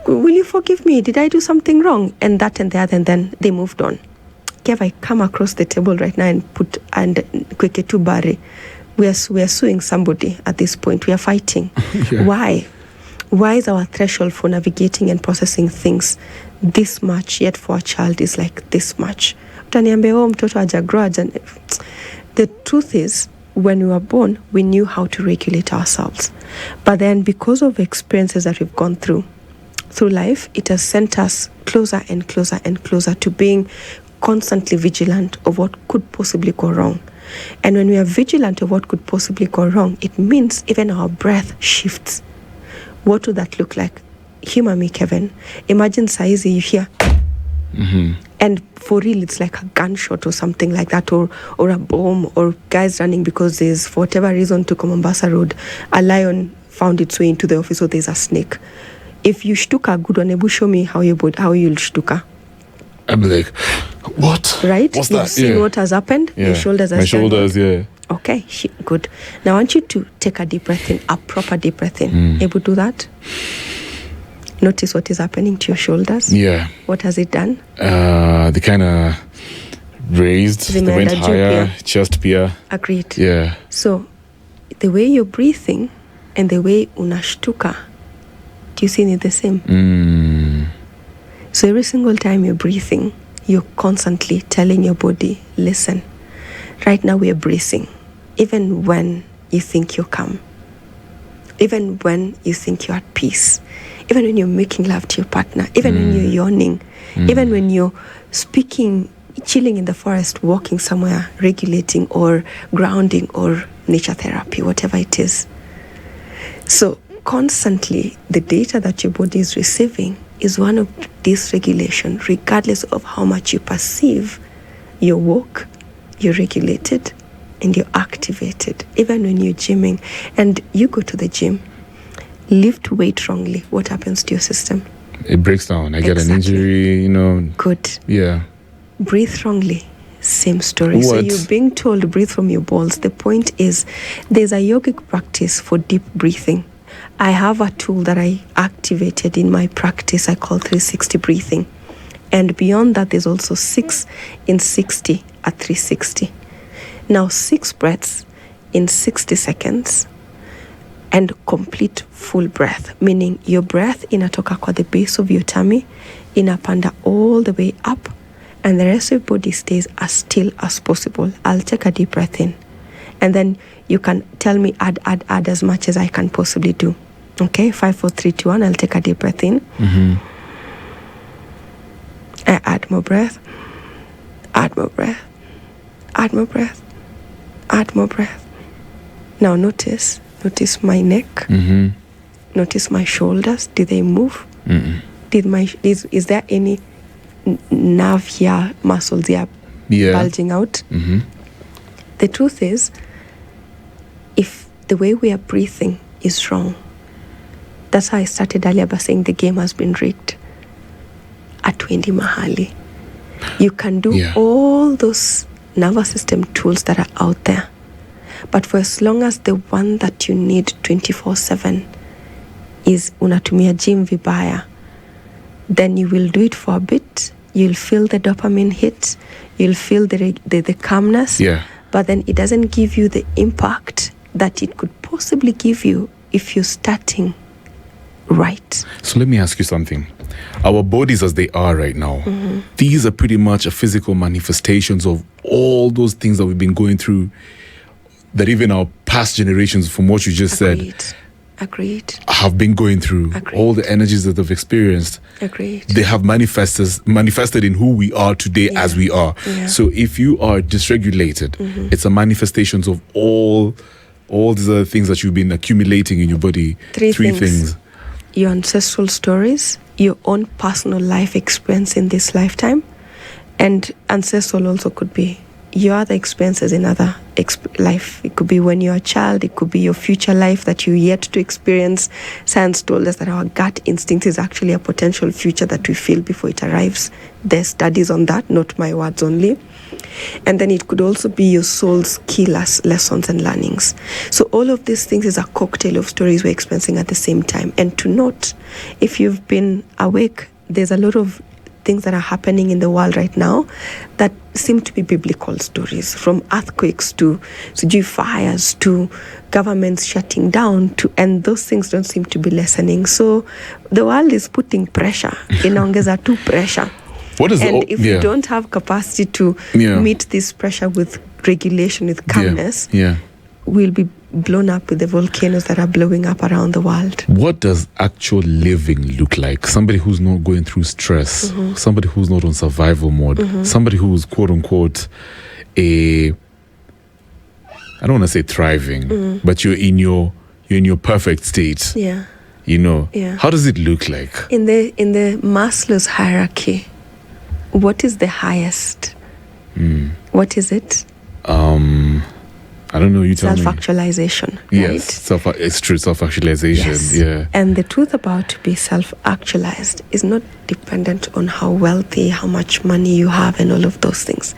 will you forgive me? Did I do something wrong?" And that and the other, and then they moved on. Kev, I come across the table right now and kweketu bare. We are suing somebody at this point. We are fighting. Yeah. Why? Why is our threshold for navigating and processing things this much, yet for a child is like this much? The truth is, when we were born, we knew how to regulate ourselves. But then because of experiences that we've gone through life, it has sent us closer and closer and closer to being constantly vigilant of what could possibly go wrong. And when we are vigilant of what could possibly go wrong, it means even our breath shifts. What would that look like? Humor me, Kevin. Imagine saizi you hear, and for real, it's like a gunshot or something like that, or a bomb, or guys running because there's, for whatever reason, to Mombasa Road, a lion found its way into the office, or there's a snake. If you shtuka good one, Ebu, show me how you'll shtuka. I'm like, what? Right? What's You've that? seen what has happened? Yeah. Your shoulders are My shoulders, standing. Okay, good. Now I want you to take a deep breath in, a proper deep breath in. Able to do that? Notice what is happening to your shoulders. Yeah. What has it done? They kind of raised, they went higher, chest pier. Agreed. Yeah. So, the way you're breathing and the way unashtuka, do you see it the same? So every single time you're breathing, you're constantly telling your body, listen, right now we are breathing, even when you think you're calm, even when you think you're at peace, even when you're making love to your partner, even when you're yawning, even when you're speaking, chilling in the forest, walking somewhere, regulating or grounding or nature therapy, whatever it is. So constantly, the data that your body is receiving is one of dysregulation, regardless of how much you perceive you're woke, you're regulated, and you're activated. Even when you're gymming and you go to the gym, lift weight wrongly, what happens to your system? It breaks down. I get an injury, Good. Yeah. Breathe wrongly, same story. What? So you're being told breathe from your balls. The point is, there's a yogic practice for deep breathing. I have a tool that I activated in my practice I call 360 breathing. And beyond that, there's also 6 in 60 at 360. Now, 6 breaths in 60 seconds and complete full breath, meaning your breath inatoka kwa the base of your tummy, inapanda all the way up, and the rest of your body stays as still as possible. I'll take a deep breath in. And then you can tell me add as much as I can possibly do. Okay, 5, 4, 3, 2, 1. I'll take a deep breath in. I add more breath. Add more breath. Add more breath. Add more breath. Now notice my neck. Notice my shoulders. Did they move? Is there any nerve here, muscles here bulging out? The truth is, if the way we are breathing is wrong. That's how I started earlier by saying the game has been rigged. Atwendi mahali. You can do all those nervous system tools that are out there. But for as long as the one that you need 24/7 is unatumia gym vibaya, then you will do it for a bit. You'll feel the dopamine hit. You'll feel the calmness. Yeah. But then it doesn't give you the impact that it could possibly give you if you're starting right. So let me ask you something. Our bodies as they are right now, these are pretty much a physical manifestations of all those things that we've been going through, that even our past generations, from what you just said, have been going through. All the energies that they've experienced. They have manifested in who we are today as we are. So if you are dysregulated, it's a manifestations of all these other things that you've been accumulating in your body. Three things. Your ancestral stories, your own personal life experience in this lifetime, and ancestral also could be your other experiences in other life. It could be when you're a child, it could be your future life that you're yet to experience. Science told us that our gut instinct is actually a potential future that we feel before it arrives. There's studies on that, not my words only. And then it could also be your soul's key lessons and learnings. So all of these things is a cocktail of stories we're experiencing at the same time. And to note, if you've been awake, there's a lot of things that are happening in the world right now that seem to be biblical stories, from earthquakes to fires to governments shutting down and those things don't seem to be lessening. So the world is putting pressure, inaongeza tu pressure. If you don't have capacity to meet this pressure with regulation, with calmness, we'll be blown up with the volcanoes that are blowing up around the world. What does actual living look like? Somebody who's not going through stress, somebody who's not on survival mode, somebody who's quote unquote I don't want to say thriving, but you're in your perfect state. How does it look like? In the Maslow's hierarchy, what is the highest? What is it? I don't know, you tell me. Self-actualization, yes, right? It's true, self-actualization, yes. And the truth about to be self-actualized is not dependent on how wealthy, how much money you have and all of those things.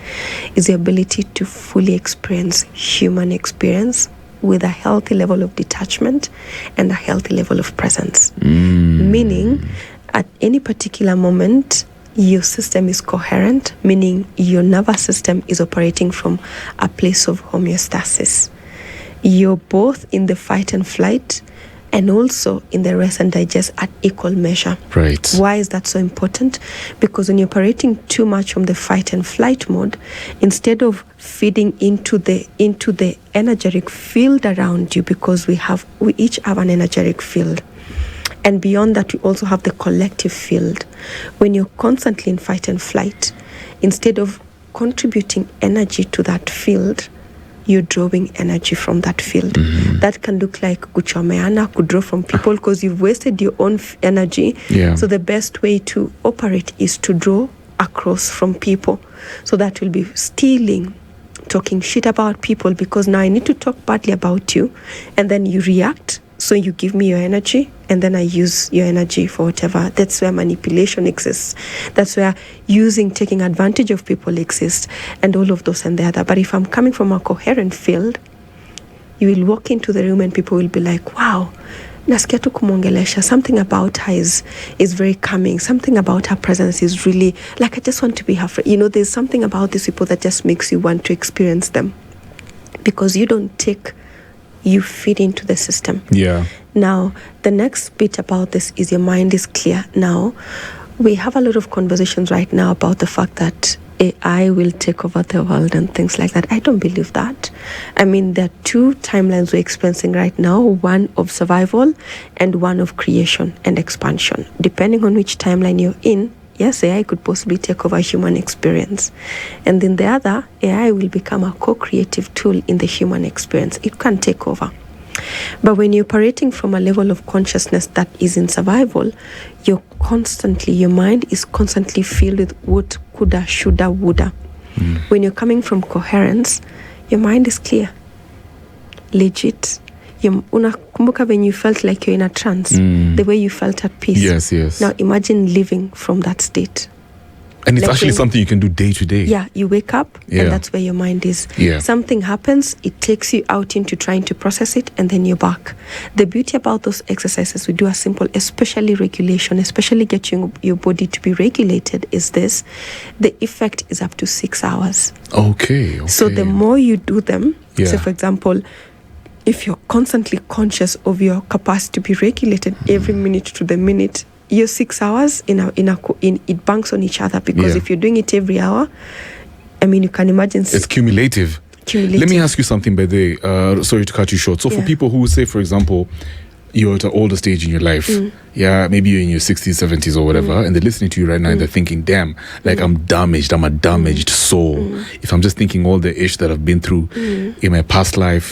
It's the ability to fully experience human experience with a healthy level of detachment and a healthy level of presence. Meaning, at any particular moment, your system is coherent, meaning your nervous system is operating from a place of homeostasis. You're both in the fight and flight and also in the rest and digest at equal measure. Right. Why is that so important? Because when you're operating too much from the fight and flight mode, instead of feeding into the energetic field around you, because we each have an energetic field. And beyond that, we also have the collective field. When you're constantly in fight and flight, instead of contributing energy to that field, you're drawing energy from that field. That can look like kuchomeana, could draw from people because you've wasted your own energy. So the best way to operate is to draw across from people. So that will be stealing, talking shit about people, because now I need to talk badly about you, and then you react. So you give me your energy, and then I use your energy for whatever. That's where manipulation exists. That's where taking advantage of people exists, and all of those and the other. But if I'm coming from a coherent field, you will walk into the room and people will be like, wow, nasikia tu kumongelesha. Something about her is very calming. Something about her presence is really, like, I just want to be her friend. There's something about these people that just makes you want to experience them. Because you feed into the system. Now, the next bit about this is your mind is clear. Now, we have a lot of conversations right now about the fact that AI will take over the world and things like that. I don't believe that. I mean, there are two timelines we're experiencing right now, one of survival and one of creation and expansion. Depending on which timeline you're in, yes, AI could possibly take over human experience. And then the other, AI will become a co-creative tool in the human experience. It can take over. But when you're operating from a level of consciousness that is in survival, your mind is constantly filled with what, coulda, shoulda, woulda. When you're coming from coherence, your mind is clear, legit. Unakumbuka when you felt like you're in a trance, the way you felt at peace. Yes. Now imagine living from that state. And it's like actually something you can do day to day. Yeah, you wake up and that's where your mind is. Yeah. Something happens, it takes you out into trying to process it, and then you're back. The beauty about those exercises we do are simple, especially regulation, especially getting your body to be regulated, is this. The effect is up to 6 hours. Okay. So the more you do them, Yeah. for example, if you're constantly conscious of your capacity to be regulated every minute to the minute, your 6 hours it banks on each other, because if you're doing it every hour, I mean, you can imagine it's cumulative. Let me ask you something, by the way. Sorry to cut you short. So for people who say, for example, you're at an older stage in your life, maybe you're in your 60s, 70s or whatever, and they're listening to you right now and they're thinking, damn, like I'm damaged, I'm a damaged soul. If I'm just thinking all the ish that I've been through in my past life,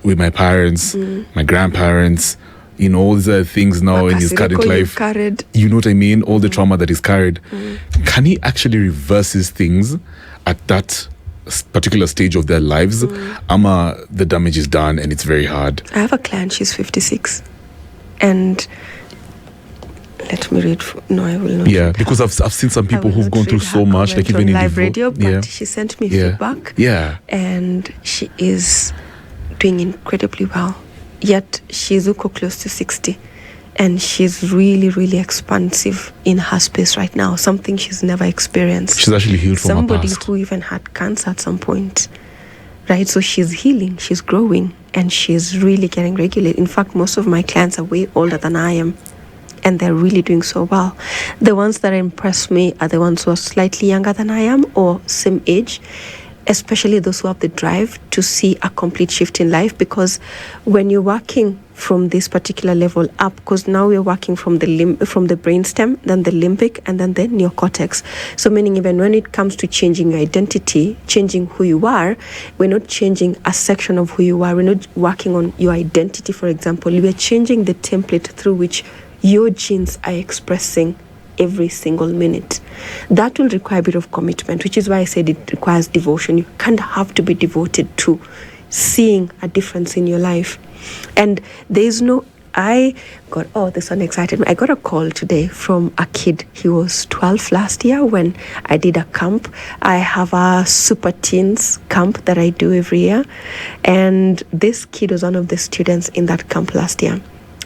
with my parents, my grandparents, you know, all these other things now in his current life. You know what I mean? All the trauma that he's carried. Can he actually reverse his things at that particular stage of their lives? The damage is done and it's very hard. I have a client, she's 56. And let me read. No, I will not. Yeah, because I've seen some people who've gone through so much, like even in live radio, but she sent me feedback. Yeah. And she is doing incredibly well. Yet she's close to 60, and she's really, really expansive in her space right now, something she's never experienced. She's actually healed from her past. Somebody who even had cancer at some point, right? So she's healing, she's growing, and she's really getting regulated. In fact, most of my clients are way older than I am, and they're really doing so well. The ones that impress me are the ones who are slightly younger than I am or same age, especially those who have the drive to see a complete shift in life. Because when you're working from this particular level up, because now we're working from the brainstem, then the limbic, and then the neocortex. So meaning even when it comes to changing your identity, changing who you are, we're not changing a section of who you are. We're not working on your identity, for example. We're changing the template through which your genes are expressing every single minute. That will require a bit of commitment, which is why I said it requires devotion. You can't have to be devoted to seeing a difference in your life. And there's no, this one excited me. I got a call today from a kid. He was 12 last year when I did a camp. I have a super teens camp that I do every year. And this kid was one of the students in that camp last year.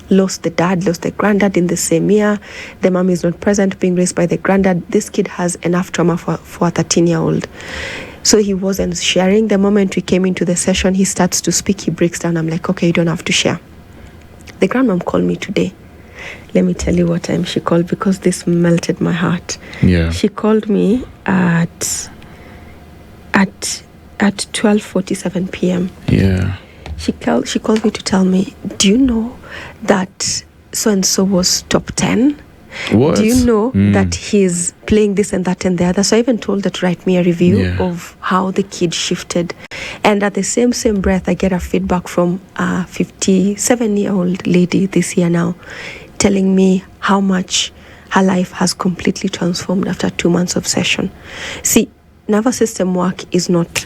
Lost the dad, lost the granddad in the same year. The mom is not present, being raised by the granddad. This kid has enough trauma for a 13-year-old. So he wasn't sharing. The moment we came into the session, he starts to speak, he breaks down. I'm like, okay, you don't have to share. The grandmom called me today. Let me tell you what time she called, because this melted my heart. Yeah. She called me at 12:47 p.m. Yeah. She called me to tell me, do you know that so-and-so was top 10? What? Do you know that he's playing this and that and the other? So I even told her to write me a review of how the kid shifted. And at the same breath, I get a feedback from a 57-year-old lady this year now, telling me how much her life has completely transformed after 2 months of session. See, nervous system work is not...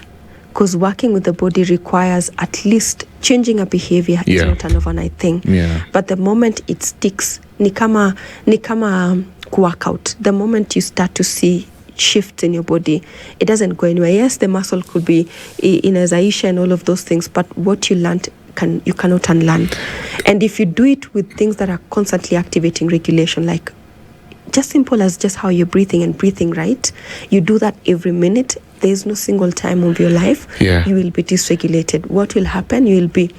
Because working with the body requires at least changing a behavior is not an overnight thing. Yeah. But the moment it sticks, ni kama workout. The moment you start to see shifts in your body, it doesn't go anywhere. Yes, the muscle could be in a zaisha and all of those things, but what you learned you cannot unlearn. And if you do it with things that are constantly activating regulation, like just simple as just how you're breathing and breathing right, you do that every minute. There's no single time of your life you will be dysregulated. What will happen? You will be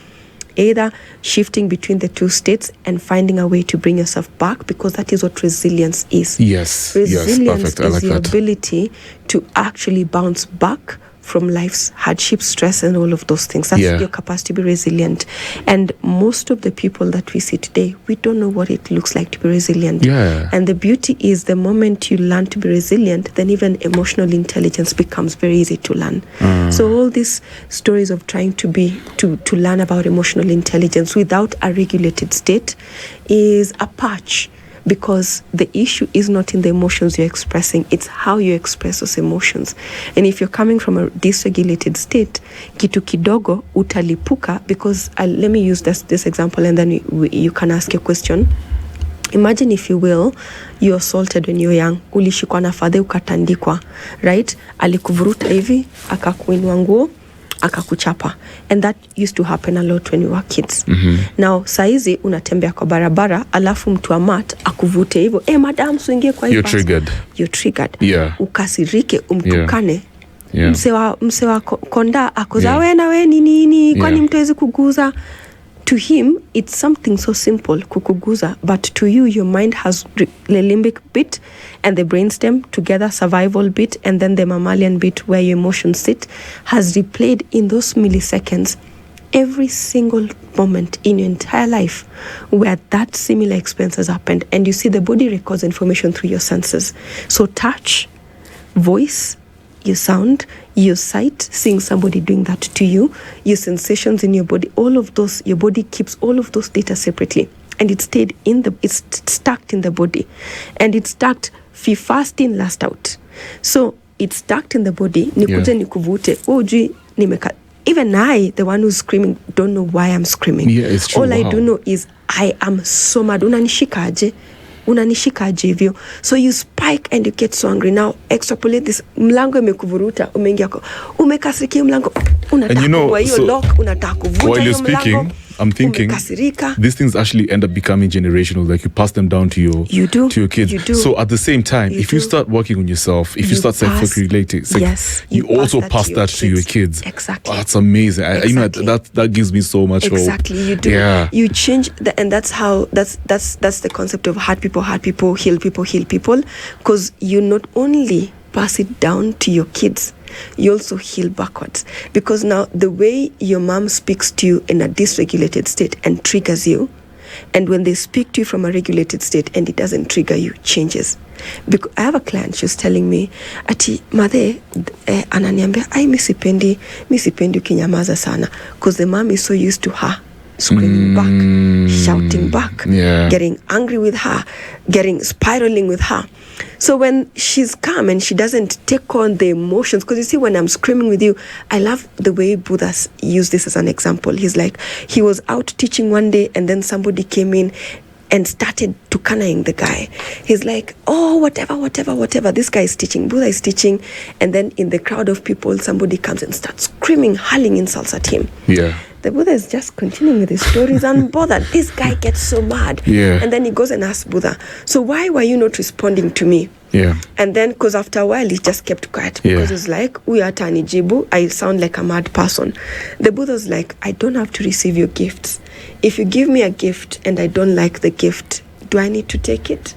either shifting between the two states and finding a way to bring yourself back, because that is what resilience is. Yes. Resilience Perfect. I like is your that. ability to actually bounce back from life's hardship, stress, and all of those things. That's your capacity to be resilient. And most of the people that we see today, we don't know what it looks like to be resilient. Yeah. And the beauty is the moment you learn to be resilient, then even emotional intelligence becomes very easy to learn. So all these stories of trying to learn about emotional intelligence without a regulated state is a patch. because the issue is not in the emotions you're expressing, it's how you express those emotions. And if you're coming from a dysregulated state, kitu kidogo utalipuka, because let me use this example, and then you can ask a question. Imagine, if you will, you assaulted when you're young. Ulishikwa na fadhe ukatandikwa, right? Alikuvuruta hivi, akakuinua nguo, akakuchapa. And that used to happen a lot when we were kids. Now, saizi unatembea kwa barabara, alafu mtu amat akuvute hivyo. Madam, suingie kwa hii You're triggered. You're triggered. Yeah. Ukasirike, umtukane. Yeah. Msewa konda akuza, we nini, kwani mtu hawezi kuguza. To him, it's something so simple, kukuguza, but to you, your mind has the limbic bit and the brainstem together, survival bit, and then the mammalian bit where your emotions sit, has replayed in those milliseconds every single moment in your entire life where that similar experience has happened. And you see, the body records information through your senses. So touch, voice, your sound, your sight, seeing somebody doing that to you, your sensations in your body, all of those, your body keeps all of those data separately. And it's stacked in the body. And it's stacked first in, last out. So it's stacked in the body. Nikuje nikuvute. Even I, the one who's screaming, don't know why I'm screaming. Yeah, it's true. All I do know is I am so mad. Unanishika hivyo. So you spike and you get so angry. Now extrapolate this. Mlango imekuvuruta, umeingia kwa. Umekasirikia mlango. Unataka kwa hiyo lock, unataka kuvuta while hiyo you're speaking, mlango. I'm thinking these things actually end up becoming generational. Like you pass them down to your kids. You do. So at the same time, if you start working on yourself, if you start self-regulating, you also pass that to your kids. Exactly. Oh, that's amazing. Exactly. That gives me so much hope. Exactly, you do. Yeah. You change and that's the concept of hurt people, heal people. Because you not only pass it down to your kids, you also heal backwards. Because now the way your mom speaks to you in a dysregulated state and triggers you, and when they speak to you from a regulated state and it doesn't trigger you, changes. Because I have a client, she's telling me, ati madhe ananiambia, misipendi ukinyamaza sana, because the mom is so used to her screaming back, shouting back, getting angry with her, spiraling with her. So when she's calm and she doesn't take on the emotions, because you see, when I'm screaming with you, I love the way Buddha used this as an example. He's like, he was out teaching one day and then somebody came in and started tukanaing the guy. He's like, whatever. This guy is teaching, Buddha is teaching. And then in the crowd of people, somebody comes and starts screaming, hurling insults at him. Yeah. The Buddha is just continuing with his stories, unbothered. This guy gets so mad. Yeah. And then he goes and asks Buddha, so why were you not responding to me? Yeah. And then, because after a while, he just kept quiet. Because it's like, Uyatani Jibu, I sound like a mad person. The Buddha's like, I don't have to receive your gifts. If you give me a gift and I don't like the gift, do I need to take it?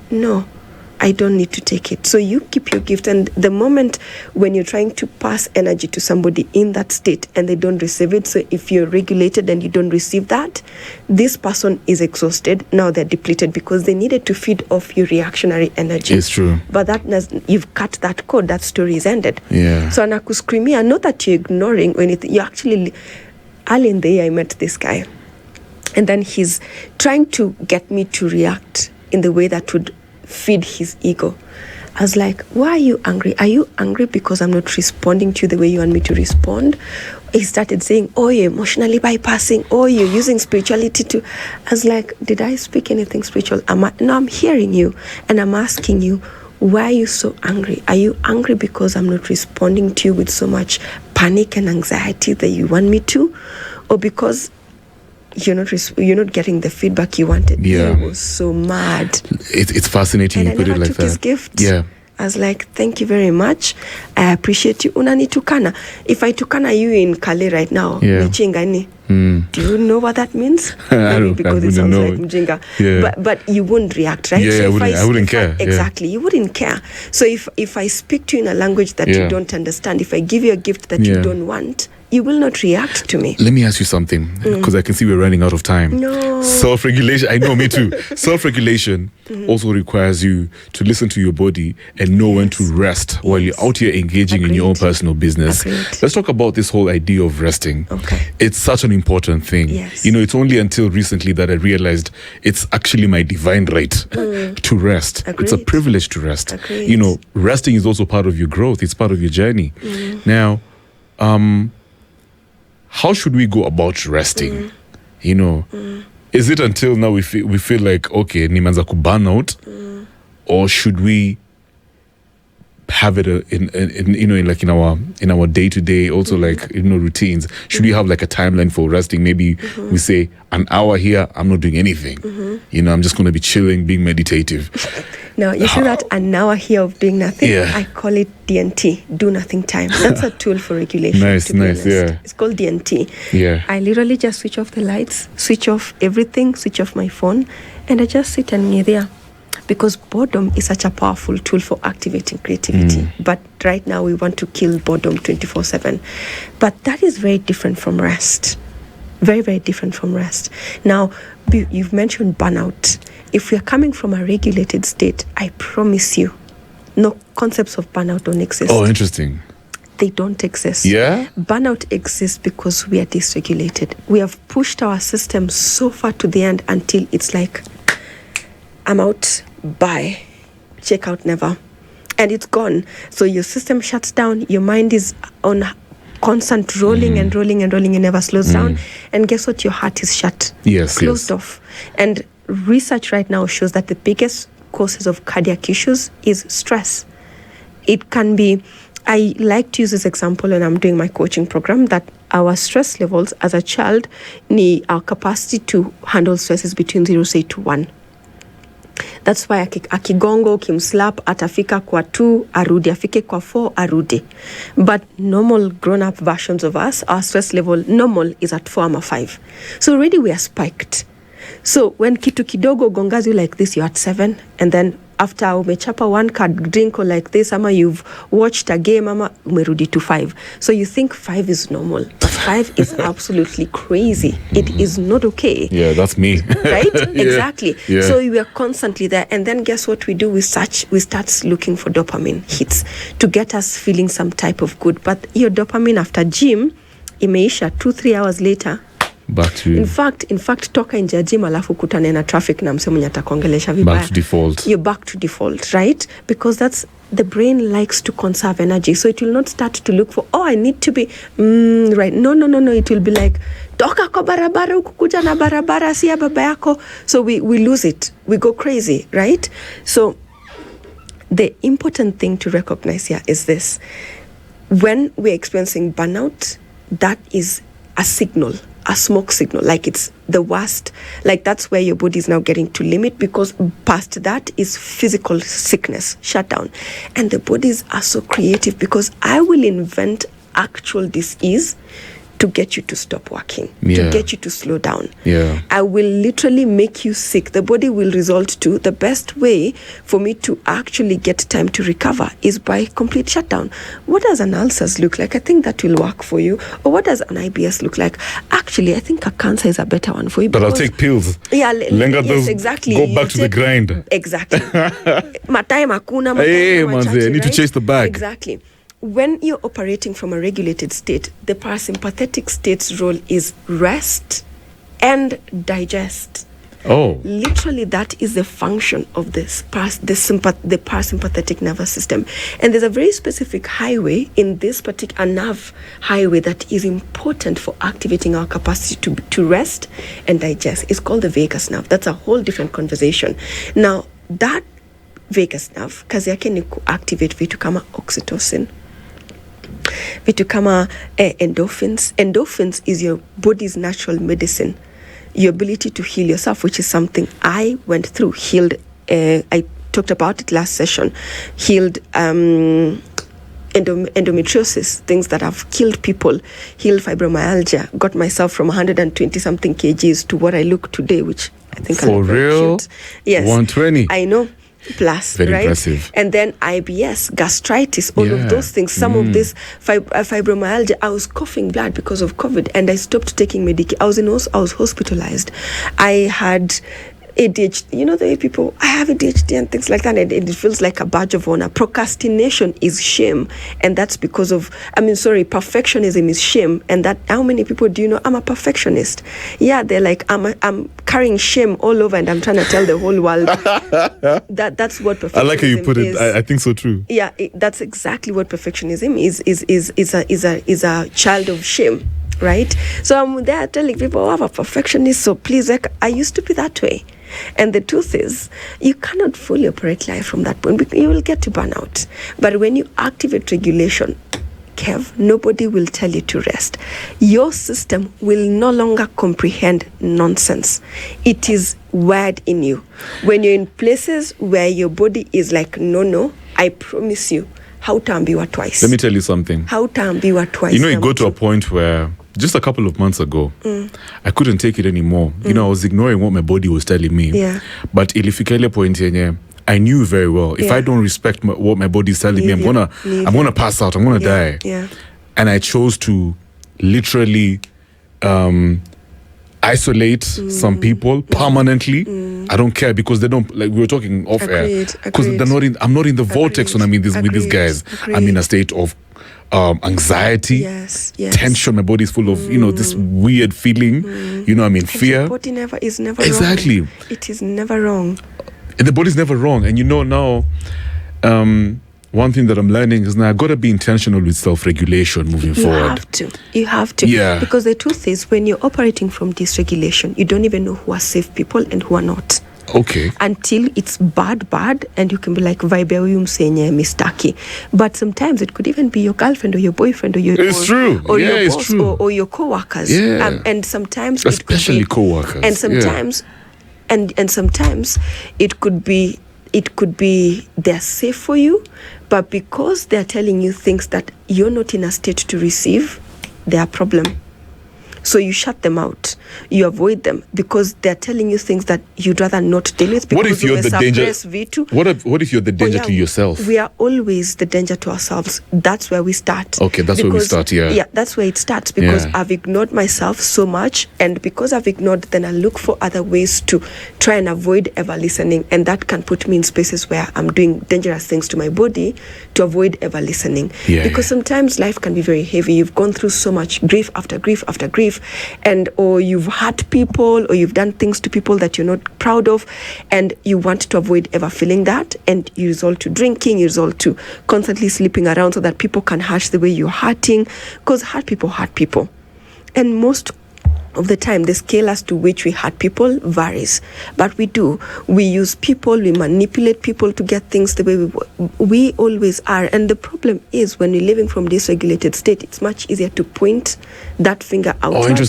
No. I don't need to take it. So you keep your gift. And the moment when you're trying to pass energy to somebody in that state and they don't receive it, so if you're regulated and you don't receive that, this person is exhausted. Now they're depleted because they needed to feed off your reactionary energy. It's true. But you've cut that code. That story is ended. Yeah. So anakuscreamia, not that you're ignoring anything. You actually, early in the year, I met this guy. And then he's trying to get me to react in the way that would feed his ego. I was like, why are you angry? Are you angry because I'm not responding to you the way you want me to respond? He started saying, you're emotionally bypassing. You're using spirituality to... I was like, did I speak anything spiritual? No, I'm hearing you. And I'm asking you, why are you so angry? Are you angry because I'm not responding to you with so much panic and anxiety that you want me to? Or because you're not getting the feedback you wanted? Yeah. He was so mad. It's fascinating And you put it like took that. his gift. Yeah. I was like, thank you very much. I appreciate you. Unanitukana. If I tukana you in Kale right now, Michingani. Do you know what that means? Maybe because it sounds like mjinga. Yeah. But you wouldn't react, right? Yeah, so I wouldn't care. Exactly. You wouldn't care. So if I speak to you in a language that you don't understand, if I give you a gift that you don't want, you will not react to me. Let me ask you something, because I can see we're running out of time. No. Self-regulation, I know, me too. Self-regulation also requires you to listen to your body and know when to rest while you're out here engaging in your own personal business. Let's talk about this whole idea of resting. Okay. It's such an important thing. Yes. It's only until recently that I realized it's actually my divine right to rest. It's a privilege to rest. Resting is also part of your growth. It's part of your journey. Now, how should we go about resting? Is it until now we feel like, okay, nimeanza ku burn out, or should we have it in our day-to-day also routines? Should we have like a timeline for resting? Maybe we say an hour here, I'm not doing anything. I'm just going to be chilling, being meditative. No, you see that an hour here of doing nothing? Yeah. I call it DNT, do nothing time. That's a tool for regulation. Nice, yeah. It's called DNT. Yeah. I literally just switch off the lights, switch off everything, switch off my phone, and I just sit and there. Because boredom is such a powerful tool for activating creativity. But right now we want to kill boredom 24/7. But that is very different from rest. Very, very different from rest. Now, you've mentioned burnout. If we are coming from a regulated state, I promise you, no concepts of burnout don't exist. Oh, interesting. They don't exist. Yeah? Burnout exists because we are dysregulated. We have pushed our system so far to the end until it's like, I'm out, bye, check out never. And it's gone. So your system shuts down, your mind is on constant rolling and rolling and rolling and never slows down. And guess what? Your heart is shut. Closed off. And research right now shows that the biggest causes of cardiac issues is stress. It can be, I like to use this example when I'm doing my coaching program, that our stress levels as a child, our capacity to handle stress is between 0 to 1. That's why akigongo, kimslap, atafika kwa 2, arudi, afike kwa 4, arudi. But normal grown-up versions of us, our stress level normal is at 4 or 5. So already we are spiked. So when kitu kidogo gongazi like this, you're at 7, and then after umechapa one card drink or like this, ama you've watched a game, ama umerudi to 5. So you think 5 is normal. 5 is absolutely crazy. It is not okay. Yeah, that's me. Right? Yeah. Exactly. Yeah. So we are constantly there. And then guess what we do? We start looking for dopamine hits to get us feeling some type of good. But your dopamine after gym, imeisha 2-3 hours later, back to in fact toka nje ya gym alafu kutane na traffic na msemo mwenye atakuongelesha vibaya, back to default. You're back to default, right? Because that's the brain likes to conserve energy, so it will not start to look for, I need to be right. No, it will be like, toka kwa barabara ukukuja na barabara si ya baba yako. So we lose it, we go crazy, right? So the important thing to recognize here is this: when we're experiencing burnout, that is a signal, a smoke signal, like it's the worst. Like that's where your body is now getting to limit, because past that is physical sickness, shutdown. And the bodies are so creative, because I will invent actual disease to get you to stop working, to get you to slow down. Yeah. I will literally make you sick. The body will resort to the best way for me to actually get time to recover is by complete shutdown. What does an ulcers look like? I think that will work for you. Or what does an IBS look like? Actually, I think a cancer is a better one for you. But I'll take pills. Yeah, yes, exactly. Go back to the grind. Exactly. Matai makuna. Hey, man, I need to chase the bag. Exactly. When you're operating from a regulated state, the parasympathetic state's role is rest and digest. Oh. Literally, that is the function of the parasympathetic nervous system. And there's a very specific highway in this particular nerve highway that is important for activating our capacity to rest and digest. It's called the vagus nerve. That's a whole different conversation. Now, that vagus nerve, kazi yake ni kuactivate vitu kama oxytocin, vitu kama endorphins. Endorphins is your body's natural medicine, your ability to heal yourself, which is something I went through. Healed, I talked about it last session. Healed endometriosis, things that have killed people. Healed fibromyalgia. Got myself from 120 something kgs to what I look today, which I think for I look very real cute. Yes, 120. I know. plus, Very right? impressive. And then IBS, gastritis, all Yeah. of those things. Some of this fibromyalgia. I was coughing blood because of COVID, and I stopped taking medication. I was hospitalized. I had ADHD, you know, the way people, I have ADHD and things like that, and it feels like a badge of honor. Procrastination is shame, and that's because of, perfectionism is shame, and that, how many people do you know, I'm a perfectionist? Yeah, they're like, I'm carrying shame all over, and I'm trying to tell the whole world. That's what perfectionism is. I like how you put it. I think so too. Yeah, that's exactly what perfectionism is a child of shame, right? So I'm there telling people, oh, I'm a perfectionist, so please, like, I used to be that way. And the truth is, you cannot fully operate life from that point. You will get to burnout. But when you activate regulation, Kev, nobody will tell you to rest. Your system will no longer comprehend nonsense. It is wired in you. When you're in places where your body is like, no, I promise you, hautambiwa twice. Let me tell you something. Hautambiwa twice. You know, you go to a point where just a couple of months ago, I couldn't take it anymore. You know, I was ignoring what my body was telling me. Yeah. But ilifikele point yenye, I knew very well, if I don't respect what my body is telling me, I'm gonna pass out. I'm gonna die. Yeah. And I chose to literally isolate some people permanently. I don't care because they don't, like we were talking off air, because I'm not in the vortex when I'm in with these guys. I'm in a state of anxiety, yes. tension. My body is full of this weird feeling. You know, I'm in fear. Your body is never exactly wrong. It is never wrong. And the body's never wrong. And you know now, one thing that I'm learning is now I've got to be intentional with self-regulation moving forward. You have to. Yeah. Because the truth is, when you're operating from dysregulation, you don't even know who are safe people and who are not. Okay. Until it's bad, and you can be like, vibe senye mistaki. But sometimes it could even be your girlfriend or your boyfriend or your your boss or your co-workers. Yeah. And sometimes especially co-workers. And sometimes and sometimes it could be they're safe for you, but because they're telling you things that you're not in a state to receive, they're a problem. So you shut them out. You avoid them because they're telling you things that you'd rather not deal with. What if you're the danger? What if you're the danger to yourself? We are always the danger to ourselves. That's where we start. Okay, that's where we start, yeah. Yeah, that's where it starts because I've ignored myself so much, and because I've ignored, then I look for other ways to try and avoid ever listening, and that can put me in spaces where I'm doing dangerous things to my body to avoid ever listening. Because sometimes life can be very heavy. You've gone through so much grief after grief after grief, and or you've hurt people, or you've done things to people that you're not proud of, and you want to avoid ever feeling that, and you resort to drinking, you resort to constantly sleeping around so that people can hurt the way you're hurting, because hurt people. And most of the time, the scale as to which we hurt people varies. But we use people, we manipulate people to get things the way we always are. And the problem is, when you're living from this regulated state, it's much easier to point that finger outward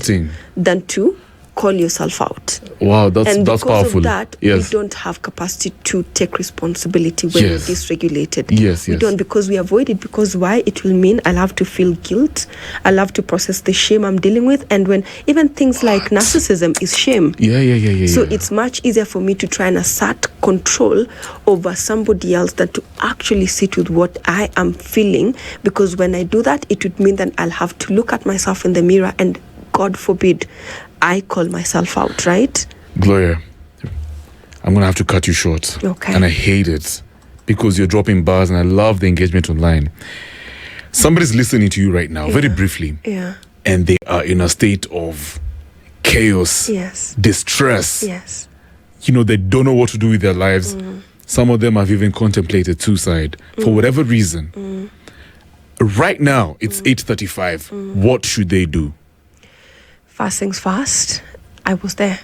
than to call yourself out. Wow, that's and because powerful. Of that, we don't have capacity to take responsibility when we're dysregulated. We don't, because we avoid it. Because why? It will mean I'll have to feel guilt. I'll have to process the shame I'm dealing with. And when even things like narcissism is shame. So it's much easier for me to try and assert control over somebody else than to actually sit with what I am feeling. Because when I do that, it would mean that I'll have to look at myself in the mirror and, God forbid, I call myself out, right? Gloria, I'm going to have to cut you short. Okay. And I hate it because you're dropping bars, and I love the engagement online. Somebody's listening to you right now, very briefly. Yeah. And they are in a state of chaos, distress. Yes. You know, they don't know what to do with their lives. Some of them have even contemplated suicide for whatever reason. Right now, it's 8:35. What should they do? First things first, I was there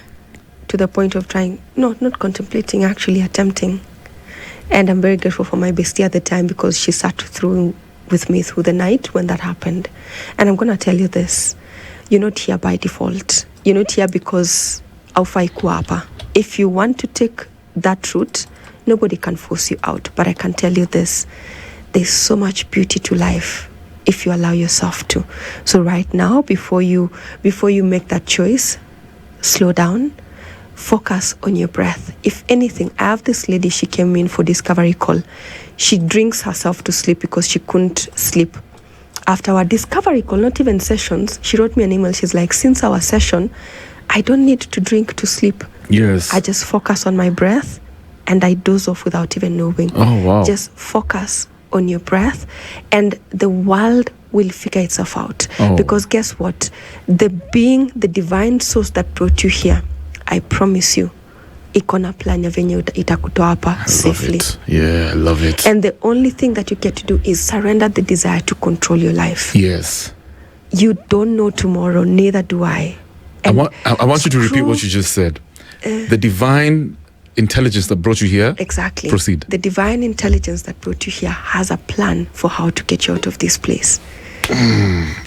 to the point of not contemplating, actually attempting. And I'm very grateful for my bestie at the time, because she sat through with me through the night when that happened. And I'm going to tell you this. You're not here by default. You're not here because aufai kuapa. If you want to take that route, nobody can force you out. But I can tell you this. There's so much beauty to life if you allow yourself to. So right now, before you make that choice, slow down, focus on your breath. If anything, I have this lady, she came in for discovery call. She drinks herself to sleep because she couldn't sleep. After our discovery call, not even sessions, she wrote me an email. She's like, since our session, I don't need to drink to sleep. Yes. I just focus on my breath and I doze off without even knowing. Oh, wow. Just focus on your breath and the world will figure itself out. Because guess what? The being, the divine source that brought you here, I promise you, ikona plan ya venye itakutoa hapa safely. Yeah, I love it. And the only thing that you get to do is surrender the desire to control your life. Yes. You don't know tomorrow, neither do I. I want you to repeat what you just said. The divine intelligence that brought you here. Exactly. Proceed. The divine intelligence that brought you here has a plan for how to get you out of this place.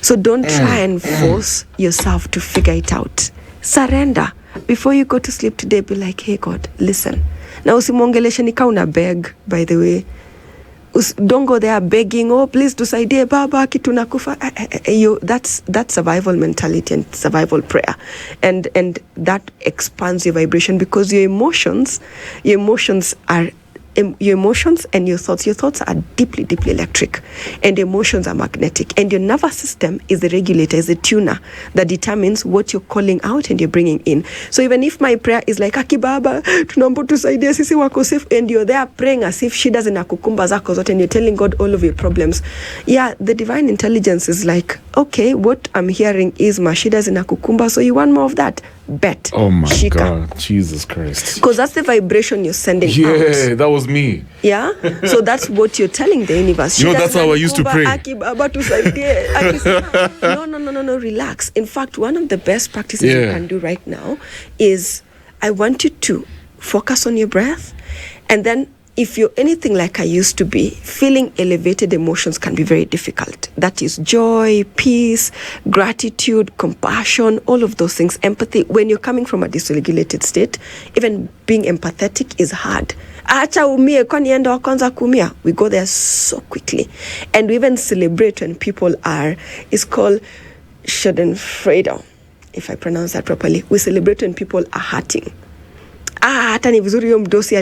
So don't try and force yourself to figure it out. Surrender. Before you go to sleep today, be like, hey God, listen. Now usimongeleshe nika una beg, by the way. Don't go there begging, oh please tusaidie baba kitu nakufa. That's survival mentality and survival prayer. And that expands your vibration because your emotions and your thoughts are deeply, deeply electric, and emotions are magnetic, and your nervous system is the regulator, is the tuner that determines what you're calling out and you're bringing in. So even if my prayer is like, akibaba tunaomba tusaidie sisi wako safe, and you're there praying as if shida zinakukumba zako zote and you're telling God all of your problems, the divine intelligence is like, okay, what I'm hearing is mashida zinakukumba, so you want more of that? Bet. Oh my Shika. God, Jesus Christ. Because that's the vibration you're sending out. Yeah, that was me. Yeah? So that's what you're telling the universe. You know, that's how I used to pray. No, relax. In fact, one of the best practices you can do right now is, I want you to focus on your breath, and then if you're anything like I used to be, feeling elevated emotions can be very difficult. That is joy, peace, gratitude, compassion, all of those things, empathy. When you're coming from a dysregulated state, even being empathetic is hard. We go there so quickly. And we even celebrate when people it's called Schadenfreude, if I pronounce that properly. We celebrate when people are hurting. Hata ni vizuri huyo mdosi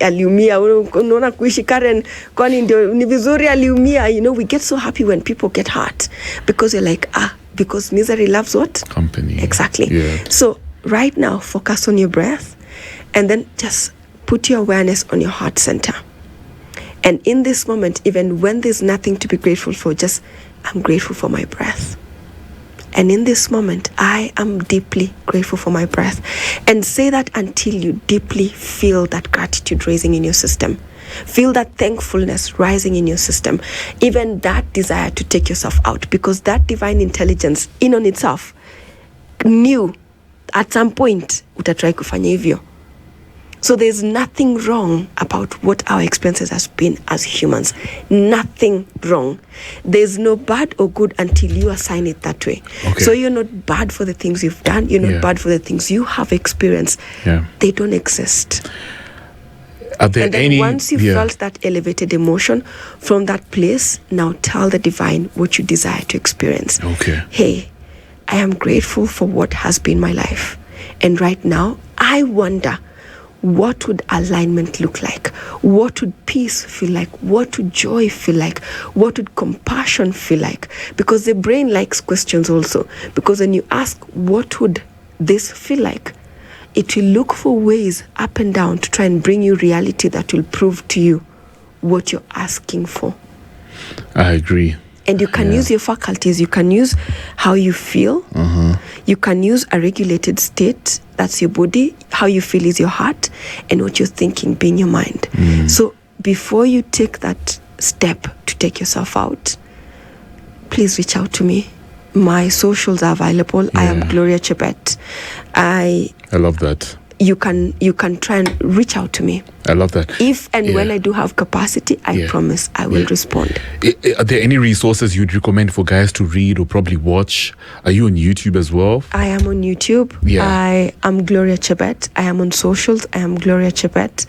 aliumia, unaona kuishi Karen, kwani ndio ni vizuri aliumia. You know, we get so happy when people get hurt because you're like, because misery loves what? Company. Exactly. Yeah. So right now, focus on your breath, and then just put your awareness on your heart center. And in this moment, even when there's nothing to be grateful for, just, I'm grateful for my breath. And in this moment, I am deeply grateful for my breath. And say that until you deeply feel that gratitude rising in your system. Feel that thankfulness rising in your system. Even that desire to take yourself out. Because that divine intelligence in on itself knew at some point utatry kufanya hivyo. So there's nothing wrong about what our experiences has been as humans. Nothing wrong. There's no bad or good until you assign it that way. Okay. So you're not bad for the things you've done. You're not bad for the things you have experienced. Yeah. They don't exist. Are there And then once you felt that elevated emotion from that place, now tell the divine what you desire to experience. Okay. Hey, I am grateful for what has been my life. And right now, I wonder, what would alignment look like? What would peace feel like? What would joy feel like? What would compassion feel like? Because the brain likes questions also. Because when you ask, what would this feel like? It will look for ways up and down to try and bring you reality that will prove to you what you're asking for. I agree. And you can use your faculties. You can use how you feel. You can use a regulated state. That's your body. How you feel is your heart. And what you're thinking being your mind. So before you take that step to take yourself out, please reach out to me. My socials are available. I am Gloria Chebet. I love that. You can try and reach out to me. I love that. If and when I do have capacity, I promise I will respond. Are there any resources you'd recommend for guys to read or probably watch? Are you on YouTube as well? I am on YouTube. I am Gloria Chebet. I am on socials. I am Gloria Chebet.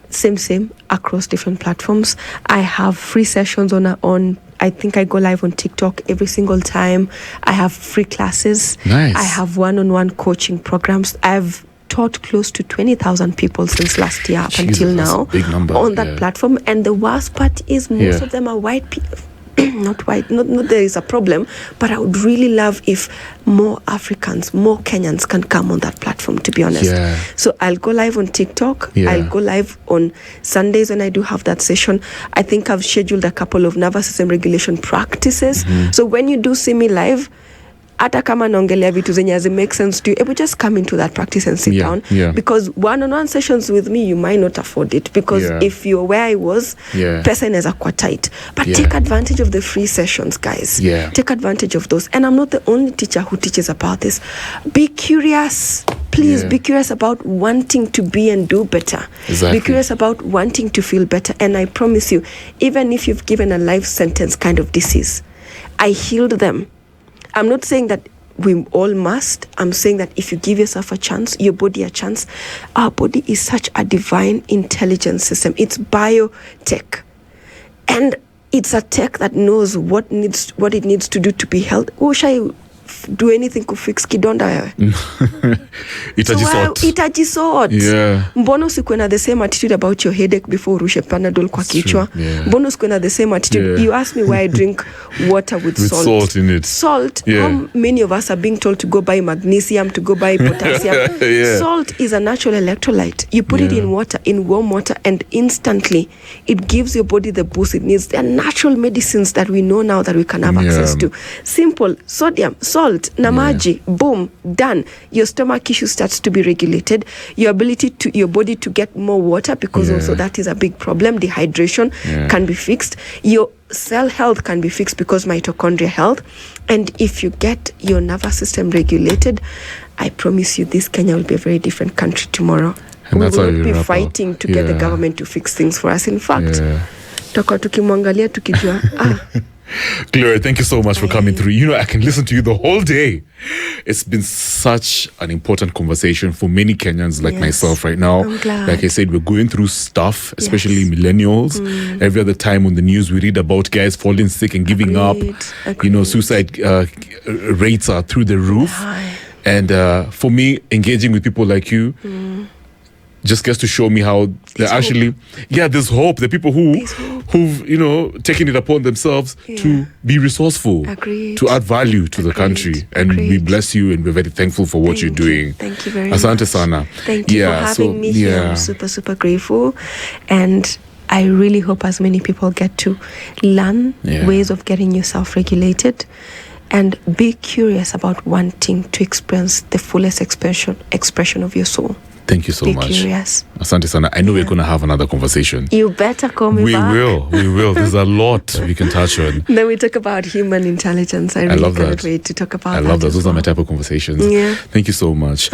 Same across different platforms. I have free sessions on I think I go live on TikTok every single time. I have free classes. Nice. I have one-on-one coaching programs. I have taught close to 20,000 people since last year up Jesus, until that's a now big number, on that platform. And the worst part is most of them are white people. Not white, not there is a problem, but I would really love if more Africans, more Kenyans can come on that platform, to be honest. Yeah. So I'll go live on TikTok. Yeah. I'll go live on Sundays when I do have that session. I think I've scheduled a couple of nervous system regulation practices. So when you do see me live, hata kama naongelea vitu zenye hazi make sense to you, it will just come into that practice and sit down. Because one-on-one sessions with me, you might not afford it. Because if you're where I was, pesa inaweza kuwa tight. But take advantage of the free sessions, guys. Take advantage of those. And I'm not the only teacher who teaches about this. Be curious. Please be curious about wanting to be and do better. Be curious about wanting to feel better. And I promise you, even if you've given a life sentence kind of disease, I healed them. I'm not saying that we all must. I'm saying that if you give yourself a chance, your body a chance, our body is such a divine intelligence system. It's biotech. And it's a tech that knows what it needs to do to be healthy. Wish I do anything to fix kidonda itajisort. Mbona usikuwe na the same attitude about your headache before urushe Panadol kwa kichwa? Mbona usikuwe na the same attitude? You ask me why I drink water with salt in it. Salt, how many of us are being told to go buy magnesium, to go buy potassium? Salt is a natural electrolyte. You put it in water, in warm water, and instantly it gives your body the boost it needs. They are natural medicines that we know now that we can have access to. Simple. Sodium, salt, namaji, boom, done. Your stomach issue starts to be regulated. Your ability to your body to get more water, because also that is a big problem. Dehydration can be fixed. Your cell health can be fixed because mitochondria health. And if you get your nervous system regulated, I promise you this Kenya will be a very different country tomorrow. And we will not be fighting to get the government to fix things for us. In fact, tukimwangalia tukijua Gloria, thank you so much for coming through. You know, I can listen to you the whole day. It's been such an important conversation for many Kenyans like myself right now. I'm glad. Like I said, we're going through stuff, especially millennials. Every other time on the news, we read about guys falling sick and giving up. You know, suicide rates are through the roof. And for me, engaging with people like you, just gets to show me how they're actually there's hope. The people who've you know taken it upon themselves to be resourceful, to add value to the country, and we bless you and we're very thankful for what you're doing. Thank you very Asante much. Sana. Thank you for having me here. I'm super grateful, and I really hope as many people get to learn ways of getting yourself regulated and be curious about wanting to experience the fullest expression of your soul. Thank you so much. Be curious. Asante Sana. I know we're going to have another conversation. You better call me back. We will. There's a lot we can touch on. Then we talk about human intelligence. I really cannot wait to talk about that. I love that. Those are my type of conversations. Thank you so much.